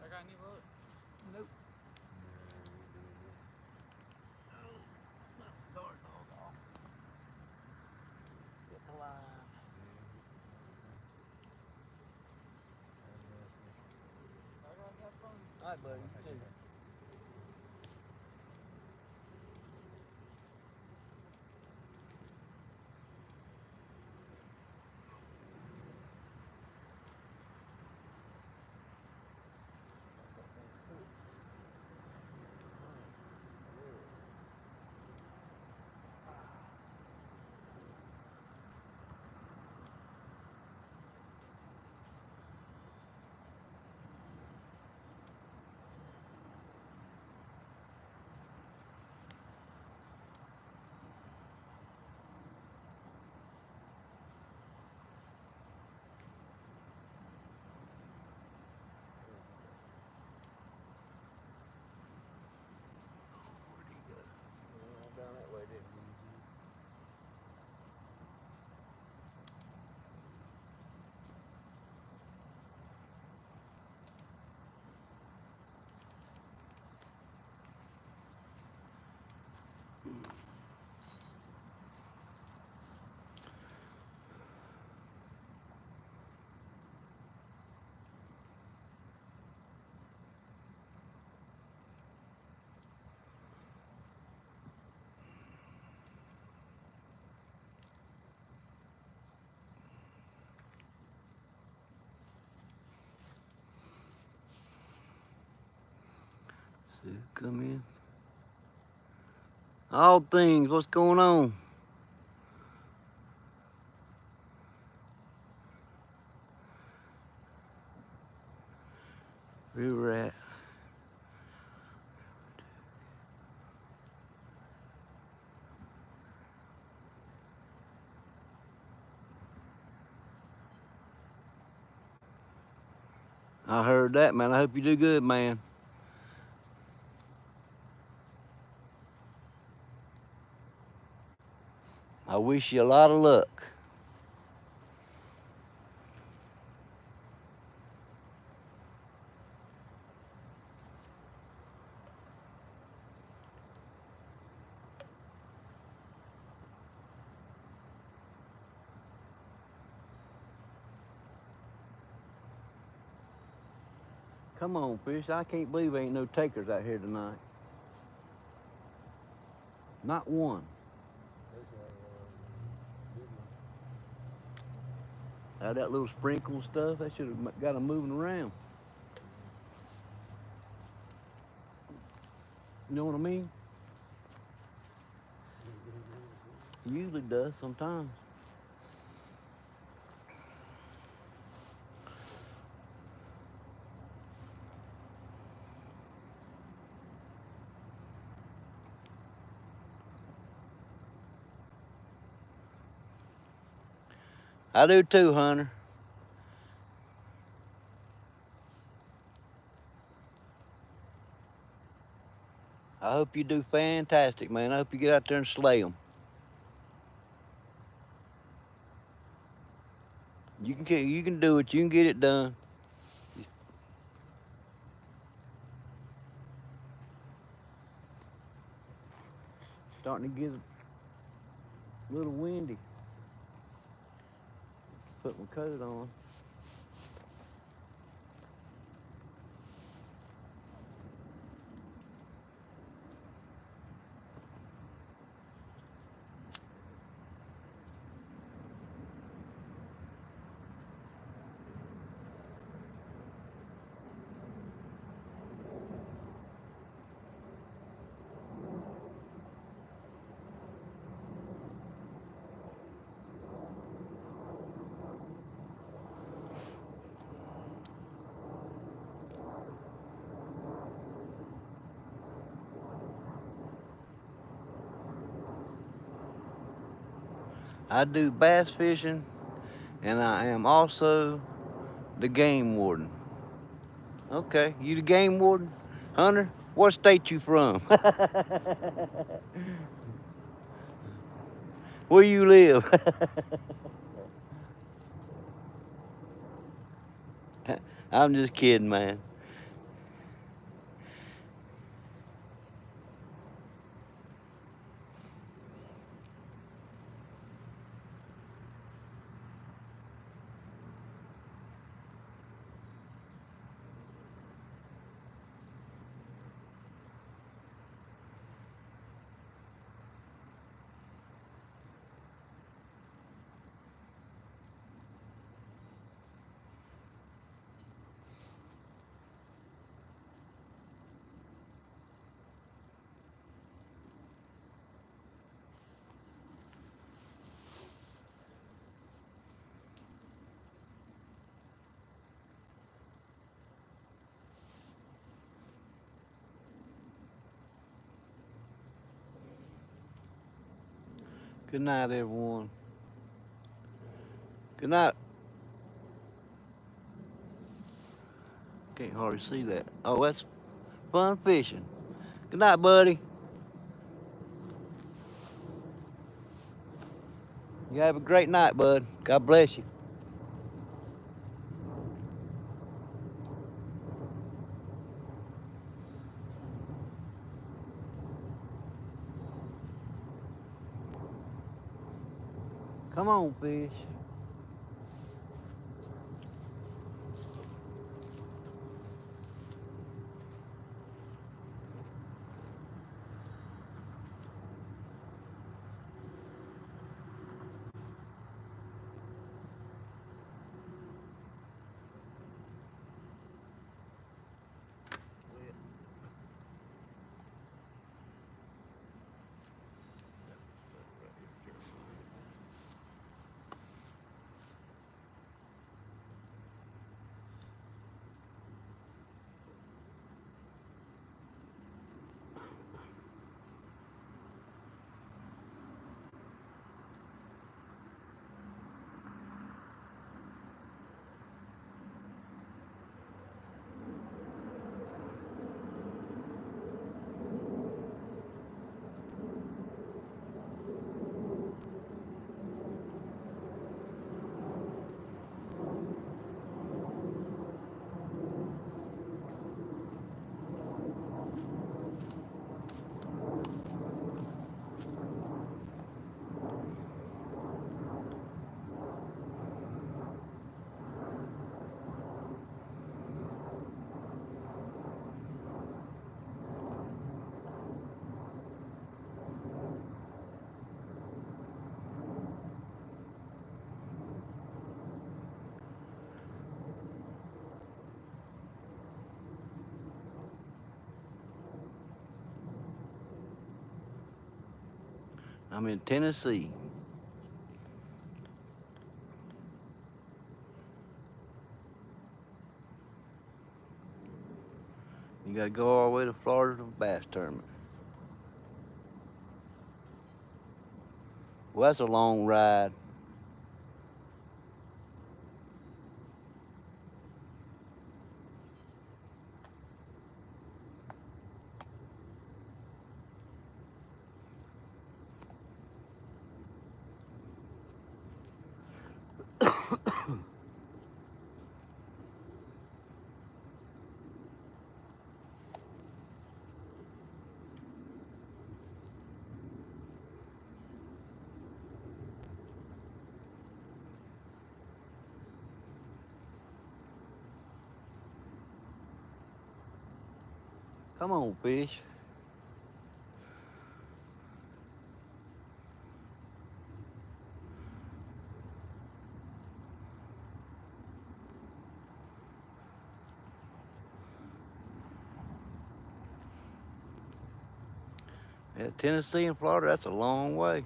I got any look? Nope. Get the line. I got that fun. All right, buddy. You too. Down that way, didn't he? See, come in. All things, what's going on? RiverRat. I heard that, man. I hope you do good, man. I wish you a lot of luck. Come on, fish. I can't believe ain't no takers out here tonight. Not one. Out of that little sprinkle stuff, they should have got them moving around. You know what I mean? He usually does sometimes. I do too, Hunter. I hope you do fantastic, man. I hope you get out there and slay them. You can do it. You can get it done. Starting to get a little windy. Put my coat on. I do bass fishing, and I am also the game warden. Okay, you the game warden? Hunter, what state you from? Where you live? I'm just kidding, man. Good night, everyone. Good night. Can't hardly see that. Oh, that's fun fishing. Good night, buddy. You have a great night, bud. God bless you. Come on, fish. I'm in Tennessee. You gotta go all the way to Florida to the bass tournament. Well, that's a long ride. Come on, fish. Yeah, Tennessee and Florida, that's a long way.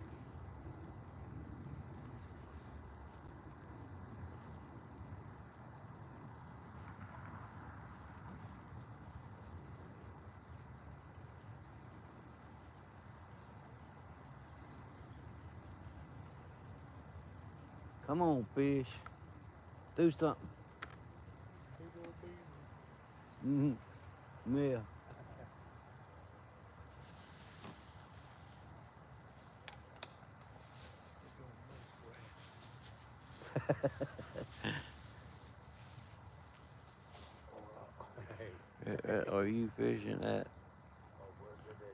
Come on, fish. Do something. Big old beaver. Yeah. Hey. Are you fishing at Oh, where's that thing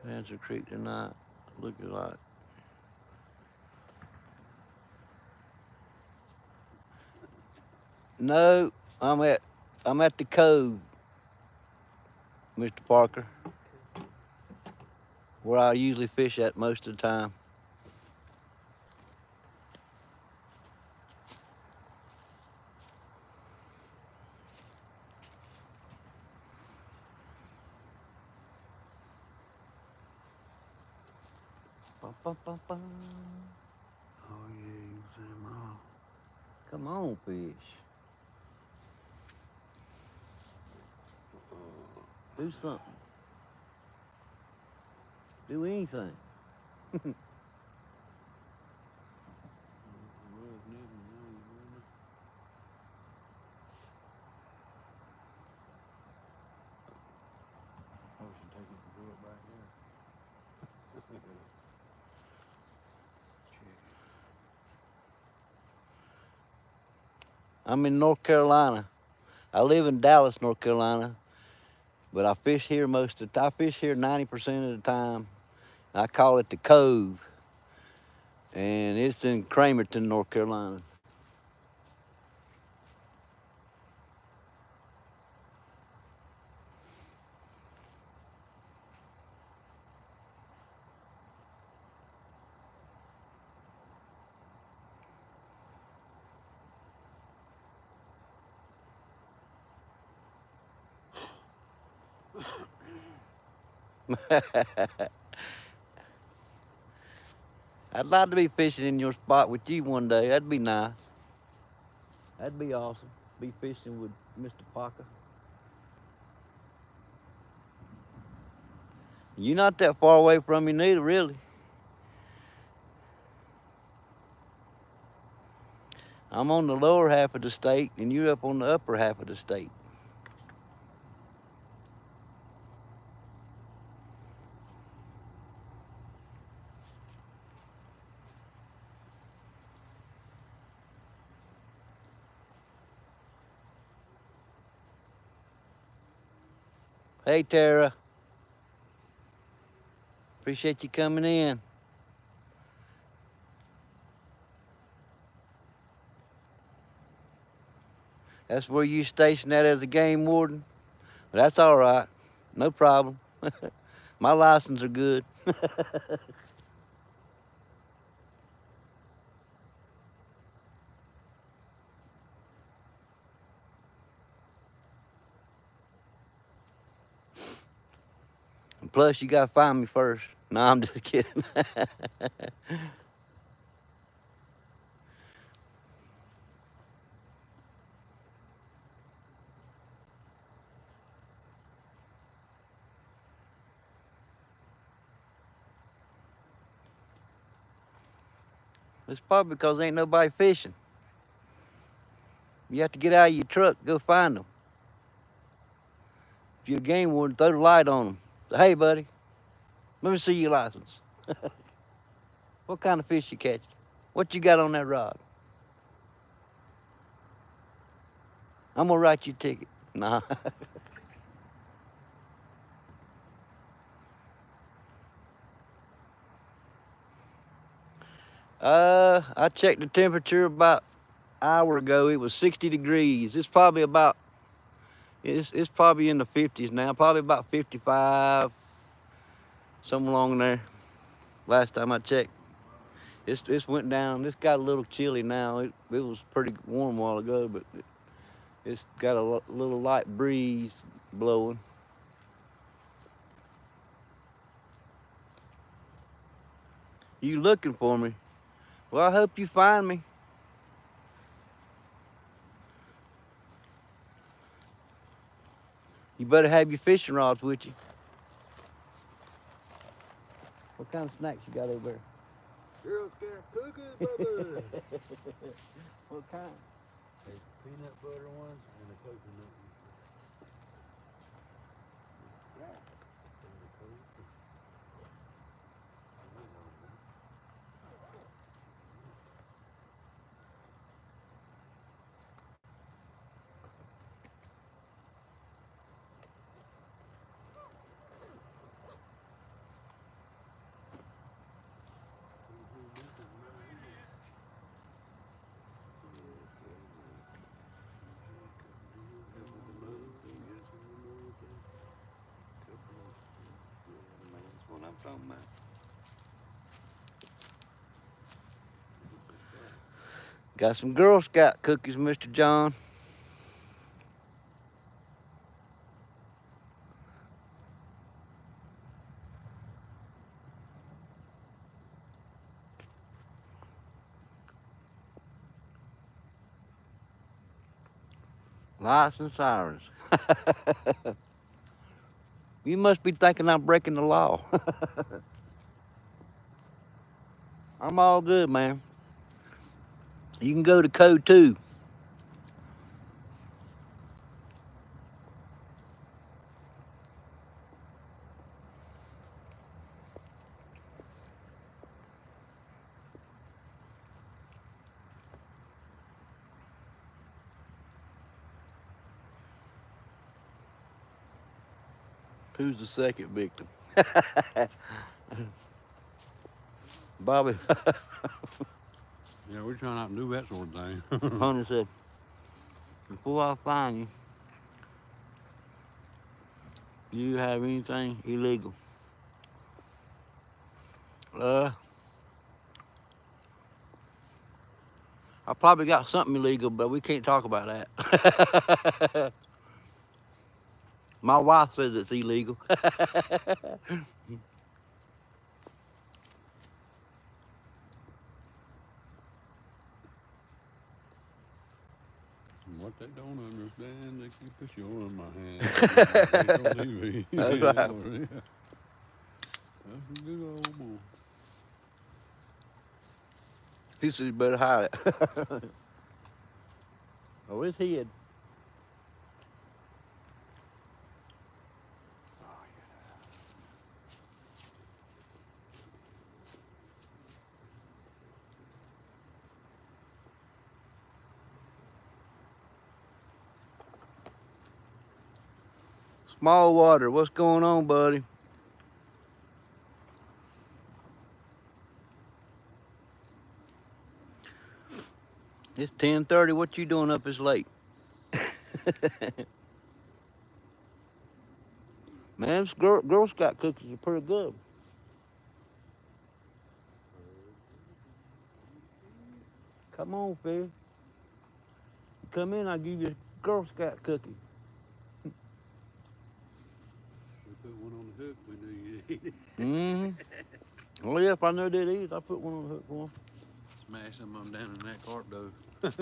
got? Answer Creek tonight? Looking like. No, I'm at the cove, Mr. Parker, where I usually fish at most of the time. Bum, bum, bum, bum. Oh yeah, you see them all. Come on, fish. Do something. Do anything. I should take it and throw it back there. I'm in North Carolina. I live in Dallas, North Carolina, but I fish here most of the time. I fish here 90% of the time. I call it the Cove, and it's in Cramerton, North Carolina. I'd like to be fishing in your spot with you one day. That'd be nice. That'd be awesome. Be fishing with Mr. Parker. You're not that far away from me neither, really. I'm on the lower half of the state, and you're up on the upper half of the state. Hey, Tara. Appreciate you coming in. That's where you stationed at as a game warden? That's all right. No problem. My license are good. And plus, you gotta find me first. No, I'm just kidding. It's probably because ain't nobody fishing. You have to get out of your truck, go find them. If you're a game warden, throw the light on them. Say, hey, buddy, let me see your license. What kind of fish you catch? What you got on that rod? I'm gonna write you a ticket. Nah. I checked the temperature about an hour ago. It was 60 degrees. It's probably in the 50s now. Probably about 55, somewhere along there. Last time I checked, it's went down. It's got a little chilly now. It was pretty warm a while ago, but it's got a little light breeze blowing. You looking for me? Well, I hope you find me. You better have your fishing rods with you. What kind of snacks you got over there? Girl Scout cookies, baby. What kind? There's peanut butter ones and the coconut ones. Right. And the coconut. I know that. That's what I'm talking about. Got some Girl Scout cookies, Mr. John. Lights and sirens. You must be thinking I'm breaking the law. I'm all good, man. You can go to code 2. Who's the second victim? Bobby. Yeah, we're trying not to do that sort of thing. Hunter said, before I find you, do you have anything illegal? I probably got something illegal, but we can't talk about that. My wife says it's illegal. What they don't understand, they keep a show in my hand. They on TV. That's right. That's a good old boy. He said you better hide it. Oh, it's hid. Small water, what's going on, buddy? It's 10:30. What you doing up this late? Man, Girl Scout cookies are pretty good. Come on, Phil. Come in, I'll give you a Girl Scout cookie. We put one on the hook, we knew you'd eat it. Mm-hmm. Well, yeah, if I know they'd eat, I'll put one on the hook for them. Smash some of them down in that cart, though. That's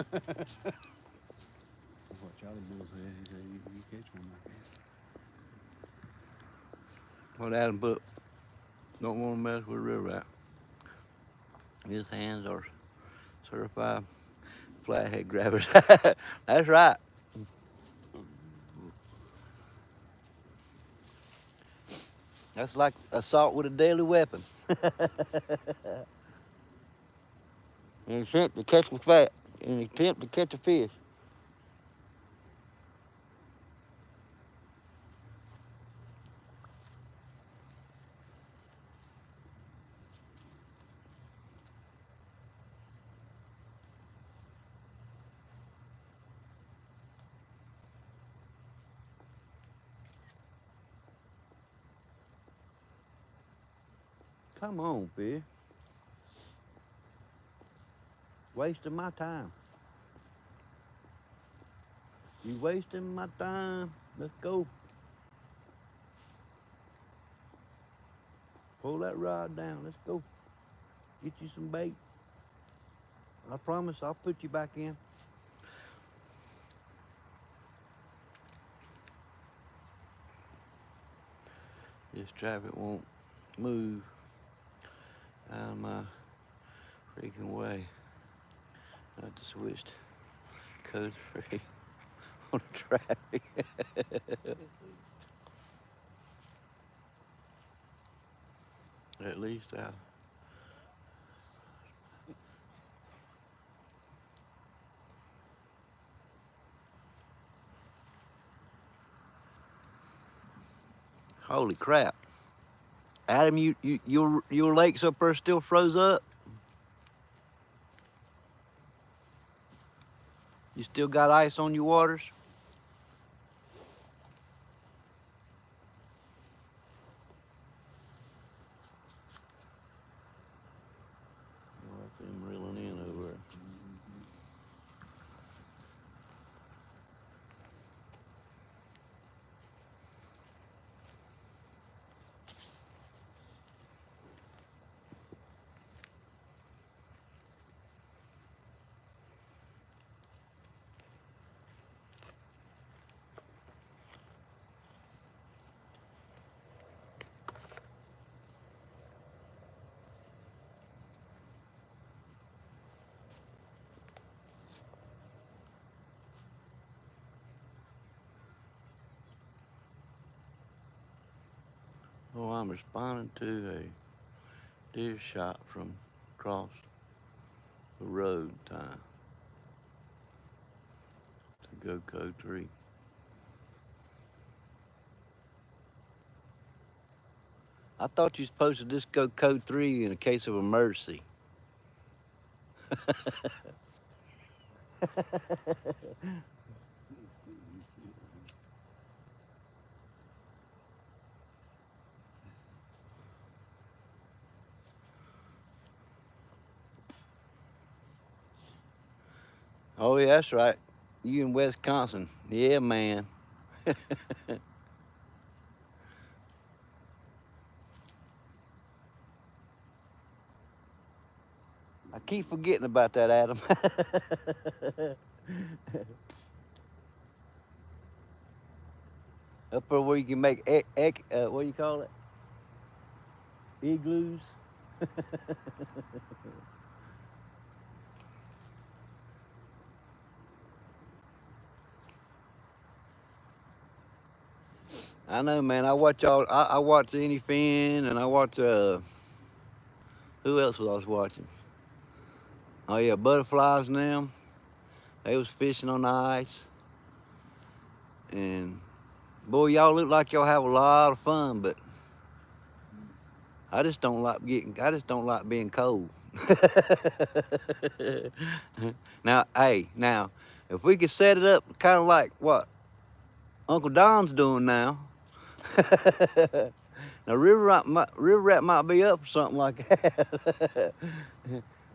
what Charlie Bull said. He said, you catch one like that. What Adam put, don't want to mess with RiverRat. His hands are certified flathead grabbers. That's right. That's like assault with a deadly weapon. An attempt to catch a fat, an attempt to catch a fish. Come on, fish. Wasting my time. You wasting my time. Let's go. Pull that rod down. Let's go. Get you some bait. I promise I'll put you back in. This traffic won't move out of my freaking way. I just switched code 3 on the traffic. At least I. Holy crap. Adam, your lakes up there still froze up? You still got ice on your waters? Oh, I see him reeling in over there. Oh, I'm responding to a deer shot from across the road time to go code 3. I thought you was supposed to just go code 3 in a case of emergency. Oh, yeah, that's right. You in Wisconsin. Yeah, man. I keep forgetting about that, Adam. Up there where you can make, what do you call it? Igloos. I know, man. I watch all. I watch Any Finn, and I watch who else was I was watching? Oh yeah, Butterflies and them. They was fishing on the ice, and boy, y'all look like y'all have a lot of fun, but I just don't like being cold. Now, hey, if we could set it up kind of like what Uncle Don's doing now. Now, RiverRat might be up for something like that.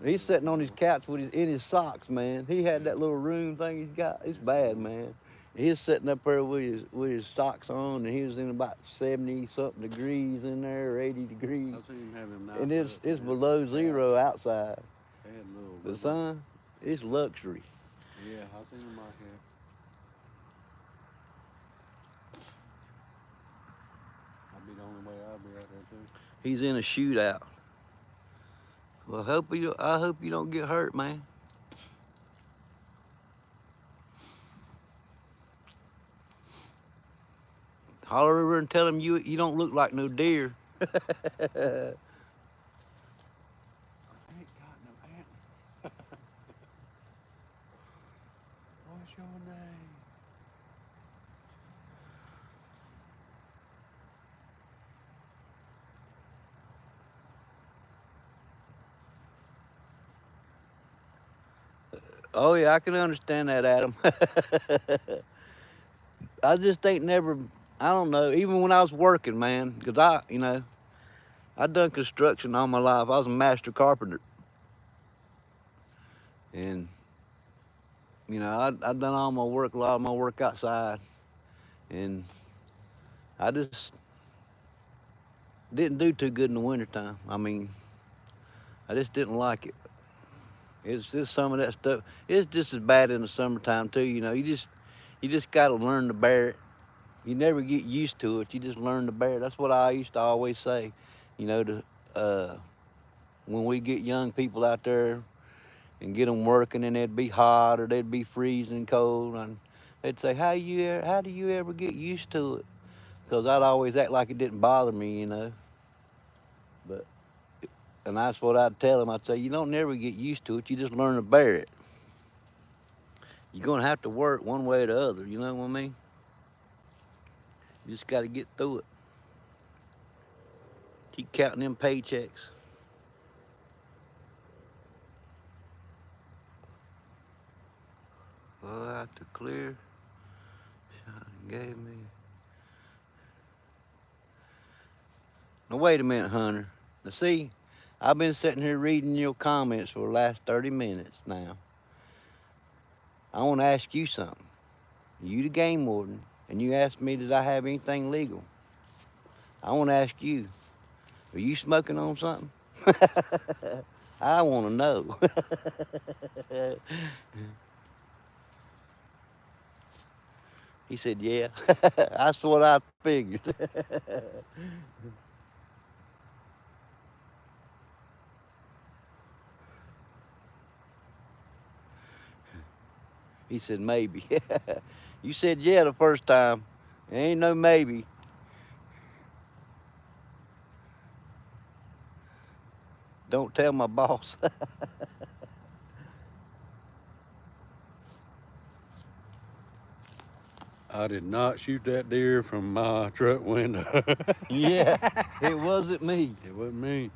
He's sitting on his couch in his socks, man. He had that little room thing he's got. It's bad, man. He's sitting up there with his socks on, and he was in about 70-something degrees in there, or 80 degrees. I've seen him have him And it's below zero outside. They had a little. But son, it's luxury. Yeah, I've seen him like that. I'd be the only way I'd be out there too. He's in a shootout. Well, I hope you don't get hurt, man. Holler over and tell him you don't look like no deer. I ain't got no aunt. What's your name? Oh yeah, I can understand that, Adam. I just ain't never, I don't know, even when I was working, man, because I done construction all my life. I was a master carpenter. And, I done all my work, a lot of my work outside. And I just didn't do too good in the wintertime. I mean, I just didn't like it. It's just some of that stuff. It's just as bad in the summertime too. You just got to learn to bear it. You never get used to it. You just learn to bear it. That's what I used to always say. To when we get young people out there and get them working, and they'd be hot or they'd be freezing cold, and they'd say, how do you ever get used to it? Because I'd always act like it didn't bother me, you know. But and that's what I'd tell them. I'd say, you don't never get used to it. You just learn to bear it. You're gonna have to work one way or the other. You know what I mean? You just got to get through it. Keep counting them paychecks. All out to clear. Sean gave me. Now wait a minute, Hunter. Now see, I've been sitting here reading your comments for the last 30 minutes now. I want to ask you something. You the game warden, and you asked me, did I have anything legal? I want to ask you, are you smoking on something? I want to know. He said, yeah. That's what I figured. He said, maybe. You said yeah the first time. There ain't no maybe. Don't tell my boss. I did not shoot that deer from my truck window. Yeah, it wasn't me. It wasn't me.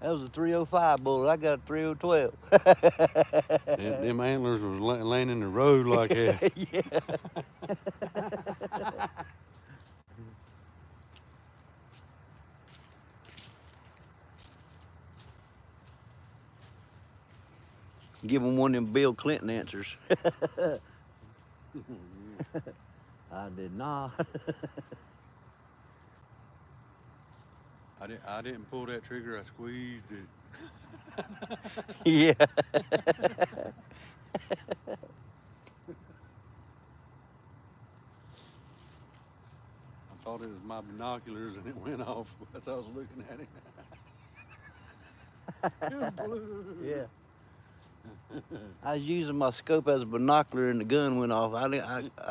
That was a 305 bullet. I got a 3012. Them antlers was laying in the road like that. Yeah. Give him one of them Bill Clinton answers. I did not. I didn't pull that trigger. I squeezed it. Yeah. I thought it was my binoculars and it went off as I was looking at it. Yeah. I was using my scope as a binocular and the gun went off. I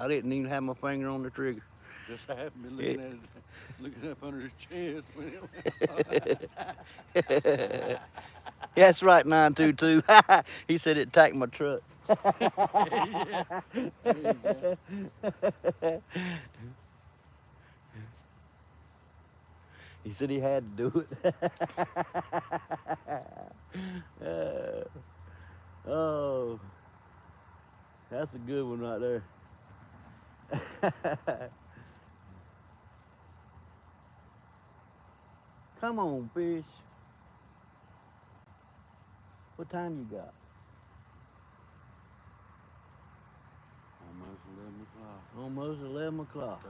didn't even have my finger on the trigger. Just happened to be looking up under his chest when it went off. That's right, 922. He said it attacked my truck. Yeah. There you go. He said he had to do it. Oh, that's a good one right there. Come on, fish. What time you got? Almost 11 o'clock. Almost 11 o'clock.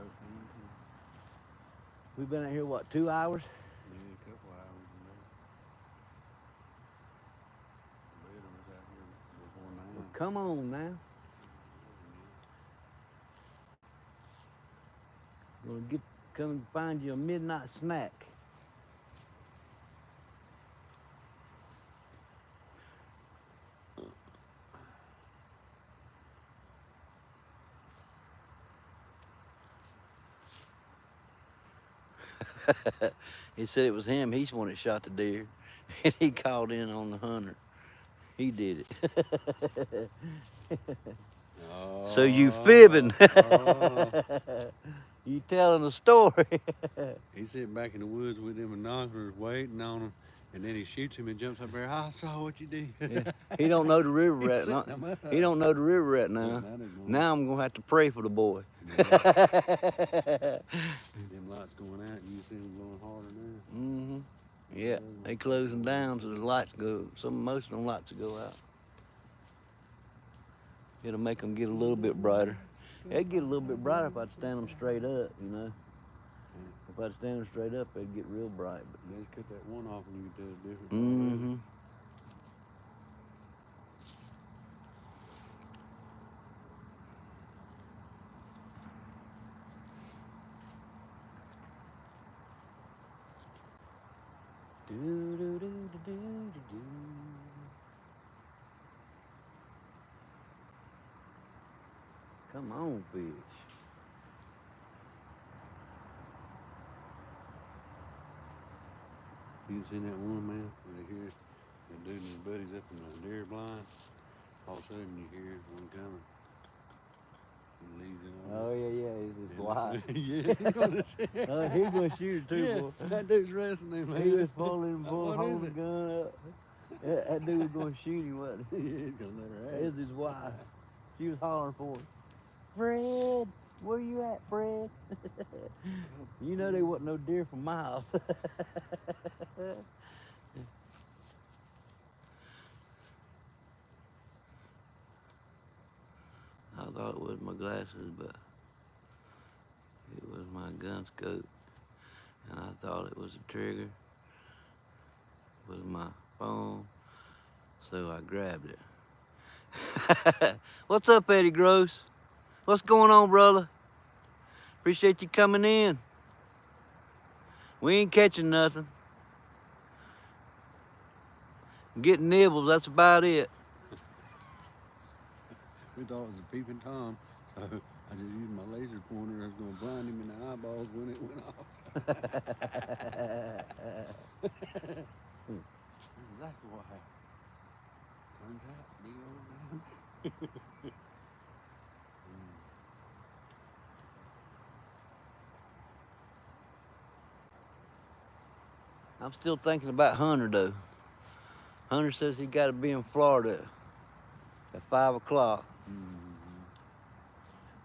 We've been out here, what, 2 hours? Yeah, a couple hours. Later was out here before 9. Well, come on now. Gonna come and find you a midnight snack. He said it was him. He's the one that shot the deer. And he called in on the hunter. He did it. So you fibbing. You telling a story. He's sitting back in the woods with them binoculars waiting on him, and then he shoots him and jumps up there. I saw what you did. Yeah. He don't know the river rat. He don't know the river rat now. Now I'm gonna have to pray for the boy. Yeah. Them lights going out, and you see them blowing harder now. Mm-hmm. Yeah, they closing down, so the lights go. Most of them lights will go out. It'll make them get a little bit brighter. They'd get a little bit brighter if I'd stand them straight up, you know. If I'd stand them straight up, they'd get real bright. But you just cut that one off and you can tell the difference. Mm-hmm. Do do Come on, fish. You seen that one, man? Right here, the dude and his buddies up in the deer blind. All of a sudden, you hear one coming. He leaves it on. Oh yeah, he's his wife. Yeah, he gonna shoot. He gonna shoot it too, Yeah, boy. that dude's wrestling him, man. He was pulling, What is holding the it? gun up. That dude was gonna shoot him, wasn't Yeah, he's gonna let her he? have It's it. his wife. She was hollering for him. Fred, where you at, Fred? You know there wasn't no deer for miles. I thought it was my glasses, but it was my gun scope. And I thought it was a trigger. It was my phone. So I grabbed it. What's up, Eddie Gross? What's going on, brother? Appreciate you coming in. We ain't catching nothing. Getting nibbles, that's about it. We thought it was a peeping Tom, so I just used my laser pointer. I was gonna blind him in the eyeballs when it went off. Exactly what happened. Turns out, big old man. I'm still thinking about Hunter, though. Hunter says he got to be in Florida at 5 o'clock.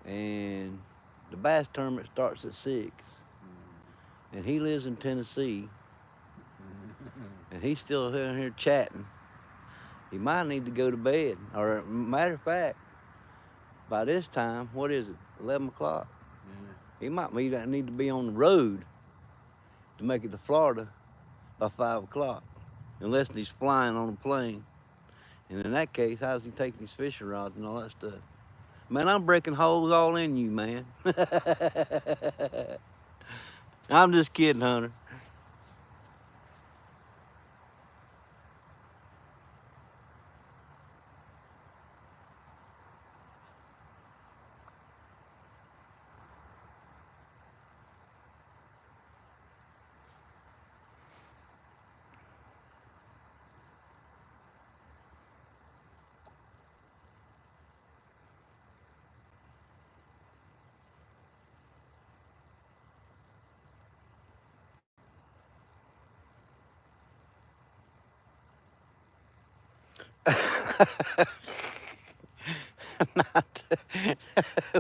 And the bass tournament starts at 6. And he lives in Tennessee. And he's still here chatting. He might need to go to bed. Or, matter of fact, by this time, what is it, 11 o'clock? He might need to be on the road to make it to Florida by 5 o'clock, unless he's flying on a plane. And in that case, how's he taking his fishing rods and all that stuff? Man, I'm breaking holes all in you, man. I'm just kidding, Hunter.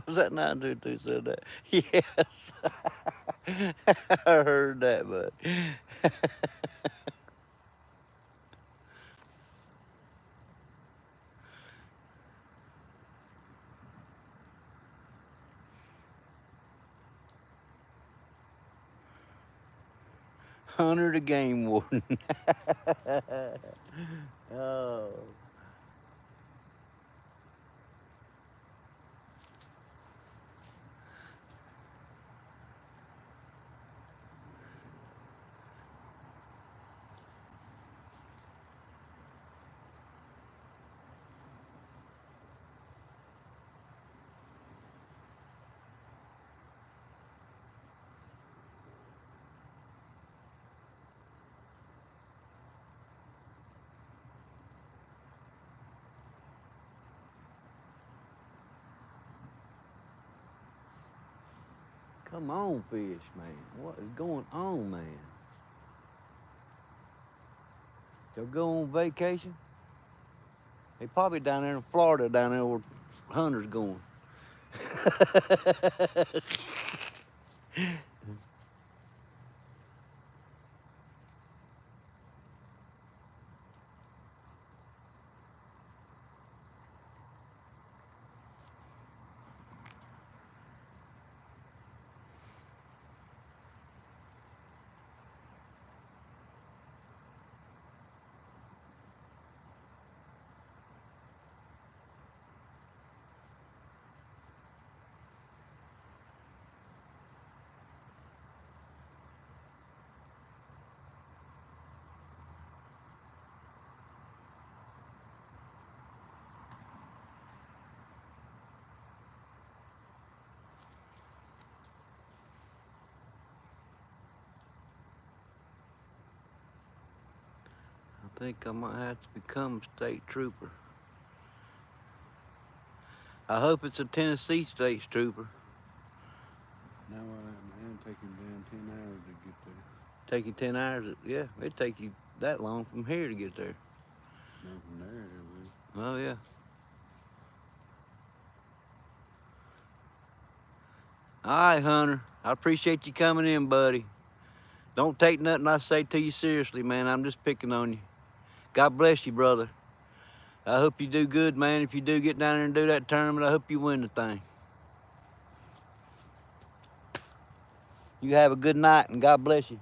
Was that 922 said that? Yes. I heard that, but Hunter the game warden. Oh. Come on, fish, man. What is going on, man? Y'all go on vacation? They probably down there in Florida, down there where Hunter's going. think I might have to become a state trooper. I hope it's a Tennessee state trooper. Now it'll take him down 10 hours to get there. Take you 10 hours. Yeah, it'd take you that long from here to get there. No, from there it will. Oh, yeah. All right, Hunter. I appreciate you coming in, buddy. Don't take nothing I say to you seriously, man. I'm just picking on you. God bless you, brother. I hope you do good, man. If you do get down there and do that tournament, I hope you win the thing. You have a good night, and God bless you.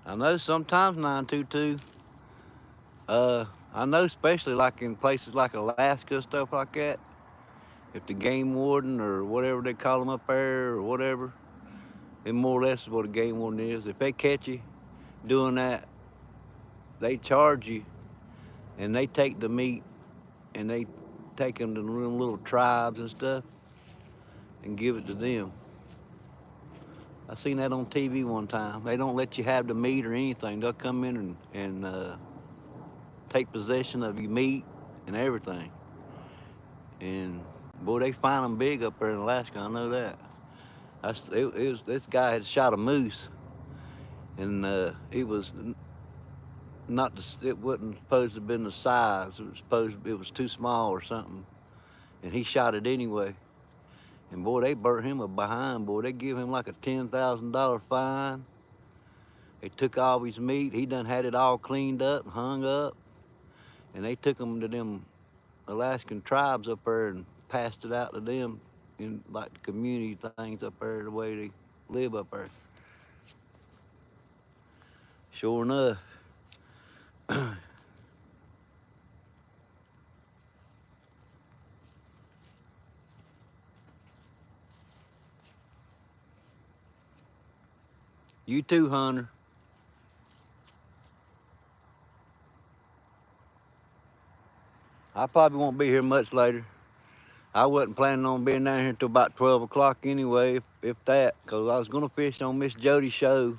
I know sometimes 922. I know especially like in places like Alaska, stuff like that. If the game warden or whatever they call them up there or whatever, it more or less is what a game warden is. If they catch you doing that, they charge you, and they take the meat and they take them to them little tribes and stuff and give it to them. I seen that on TV one time. They don't let you have the meat or anything. They'll come in and take possession of your meat and everything. And boy, they find them big up there in Alaska. I know that. It was this guy had shot a moose, and it was not the, it wasn't supposed to have been the size. It was too small or something, and he shot it anyway. And boy, they burnt him a behind. Boy, they give him like a $10,000 fine. They took all his meat. He done had it all cleaned up and hung up, and they took him to them Alaskan tribes up there and passed it out to them in like the community things up there, the way they live up there. Sure enough. You too, Hunter. I probably won't be here much later. I wasn't planning on being down here till about 12 o'clock anyway, if that, because I was going to fish on Miss Jody's show.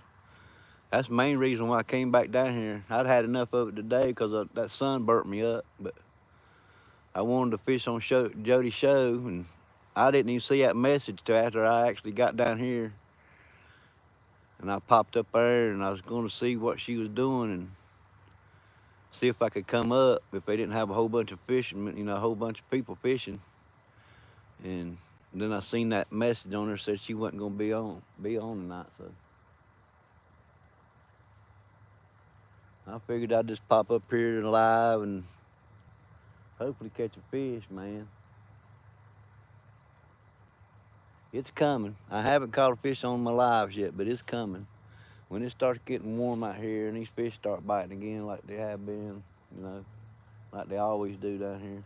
That's the main reason why I came back down here. I'd had enough of it today because that sun burnt me up, but I wanted to fish on Jody's show, and I didn't even see that message till after I actually got down here. And I popped up there, and I was going to see what she was doing and see if I could come up if they didn't have a whole bunch of fishing, a whole bunch of people fishing. And then I seen that message on her said she wasn't gonna be on tonight, so I figured I'd just pop up here live and hopefully catch a fish, man. It's coming. I haven't caught a fish on my lives yet, but it's coming. When it starts getting warm out here and these fish start biting again like they have been, like they always do down here,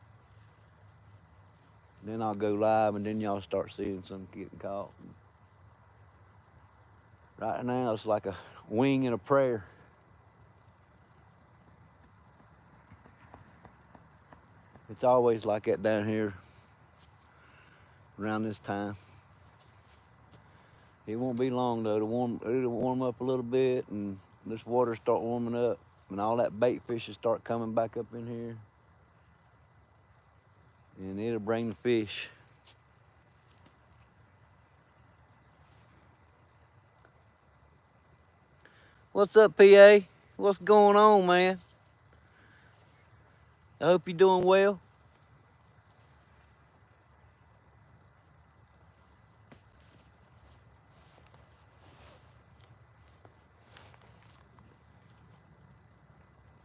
then I'll go live and then y'all start seeing some getting caught. Right now it's like a wing and a prayer. It's always like that down here around this time. It won't be long though. It'll warm up a little bit and this water start warming up and all that bait fish will start coming back up in here. And it'll bring the fish. What's up, PA? What's going on, man? I hope you're doing well.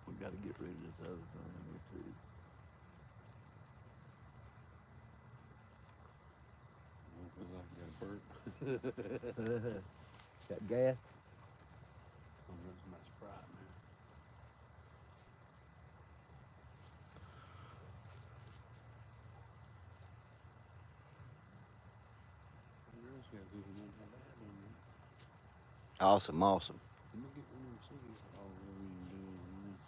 We gotta get rid of this other I feel like I got burnt. thing. Got gas? I'm running my Sprite, man. fishing ain't that bad down there. Awesome, awesome. Let me get one of them cities. Oh, whatever you can do on there.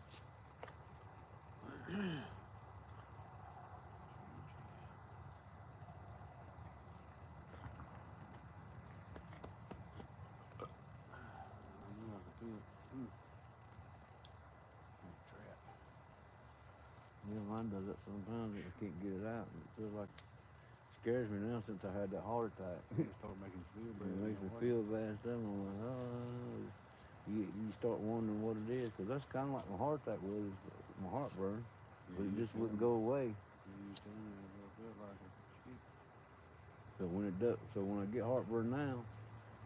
I knew I could feel it. That trap. Yeah, mine does that sometimes. I can't get it out. It feels like scares me now since I had that heart attack. It start making you feel bad. It makes me Why? feel bad and stuff. I'm like, oh, you start wondering what it is, because that's kind of like my heart attack was, my heartburn, but it just wouldn't go away. Yeah, you telling me that's what it felt like. Shit. So when it does, so when I get heartburn now,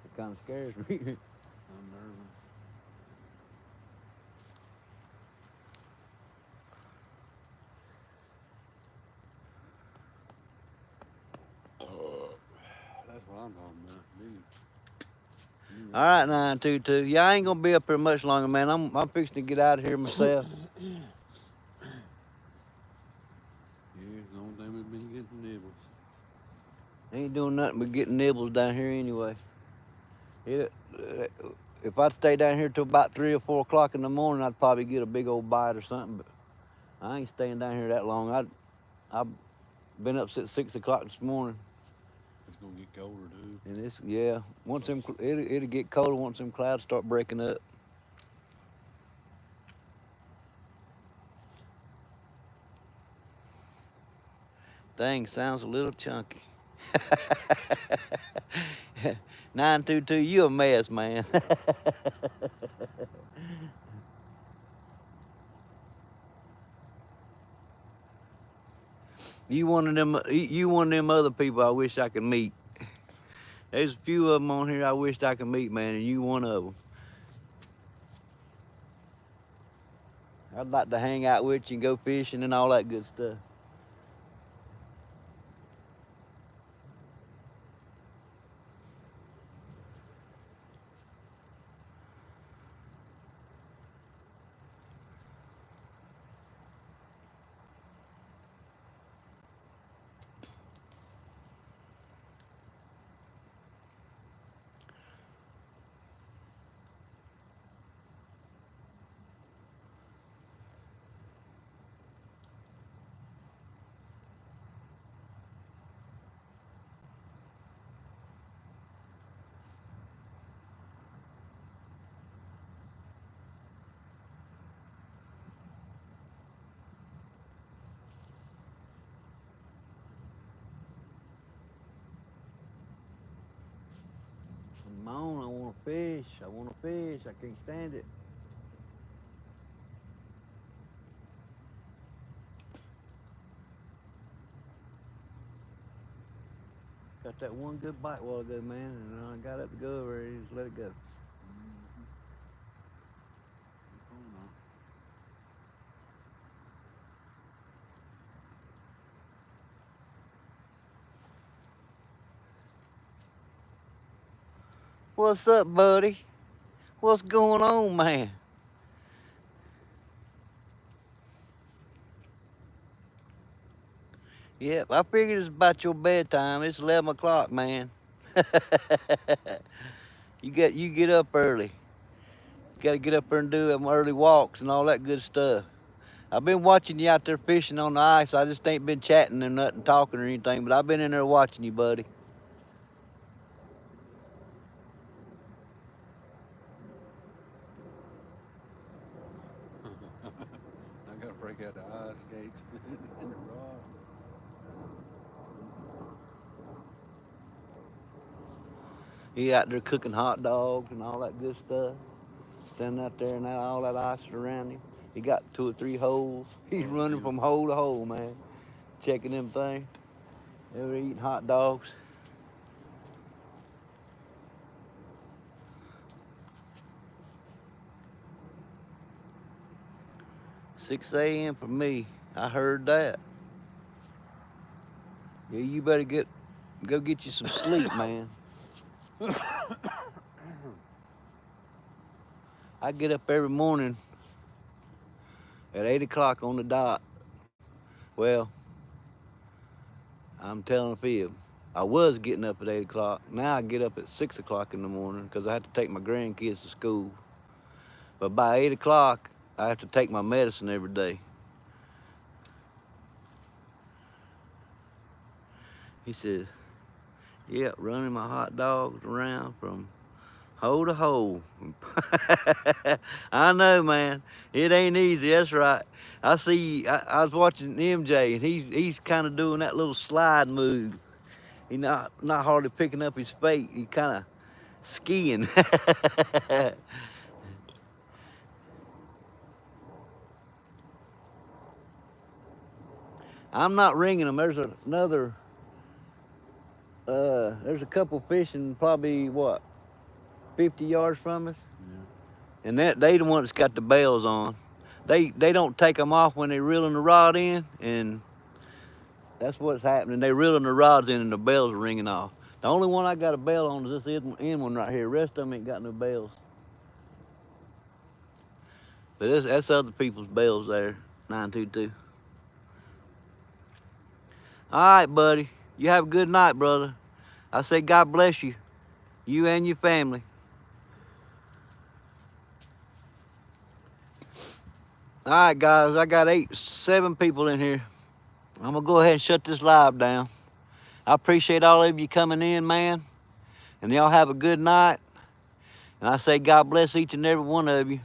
it kind of scares me. Unnerving. That's what I'm talking about. Me. All right, 922. Yeah, I ain't gonna be up here much longer, man. I'm fixing to get out of here myself. Yeah, the only thing we've been getting nibbles. Ain't doing nothing but getting nibbles down here anyway. If I'd stay down here till about 3 or 4 o'clock in the morning, I'd probably get a big old bite or something. But I ain't staying down here that long. I've been up since 6 o'clock this morning. It's gonna get colder too. And it's, yeah, once them, it'll get colder once them clouds start breaking up. Dang, sounds a little chunky. 922, you a mess, man. You one of them. You one of them other people I wish I could meet. There's a few of them on here I wished I could meet, man, and you one of them. I'd like to hang out with you and go fishing and all that good stuff. Come on, I want to fish. I want to fish. I can't stand it. Got that one good bite a while ago, man, and I got up to go over there and just let it go. Hold on. 'What's up, buddy? What's going on, man? Yep, I figured it's about your bedtime. It's 11 o'clock, man. You get up early. You got to get up there and do them early walks and all that good stuff. I've been watching you out there fishing on the ice. I just ain't been chatting and nothing, talking or anything, but I've been in there watching you, buddy. I gotta break out the ice skates and the rod. He out there cooking hot dogs and all that good stuff. Standing out there and all that ice around him. He got 2 or 3 holes. He's Oh, running yeah. from hole to hole, man. Checking them things. They were eating hot dogs. 6 a.m. for me. I heard that. Yeah, you better go get you some sleep, man. I get up every morning at 8 o'clock on the dot. Well, I'm telling a fib. I was getting up at 8 o'clock. Now I get up at 6 o'clock in the morning because I have to take my grandkids to school. But by 8 o'clock, I have to take my medicine every day. He says, "Yep, running my hot dogs around from hole to hole." I know, man. It ain't easy. That's right. I see. I was watching MJ, and he's kind of doing that little slide move. He's not hardly picking up his feet. He's kind of skiing. I'm not ringing them. There's another. There's a couple fishing probably what 50 yards from us, Yeah. and they the ones that's got the bells on. They don't take them off when they're reeling the rod in, and that's what's happening. They're reeling the rods in, and the bells are ringing off. The only one I got a bell on is this end one right here. The rest of them ain't got no bells. But that's other people's bells there, 922. All right, buddy. You have a good night, brother. I say God bless you, you and your family. All right, guys, I got 7 people in here. I'm gonna go ahead and shut this live down. I appreciate all of you coming in, man. And y'all have a good night. And I say God bless each and every one of you.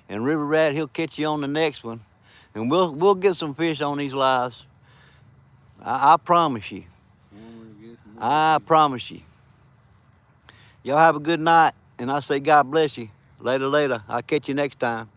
And River Rat, he'll catch you on the next one. And we'll get some fish on these lives. I promise you. I promise you. Y'all have a good night. And I say God bless you. Later. I'll catch you next time.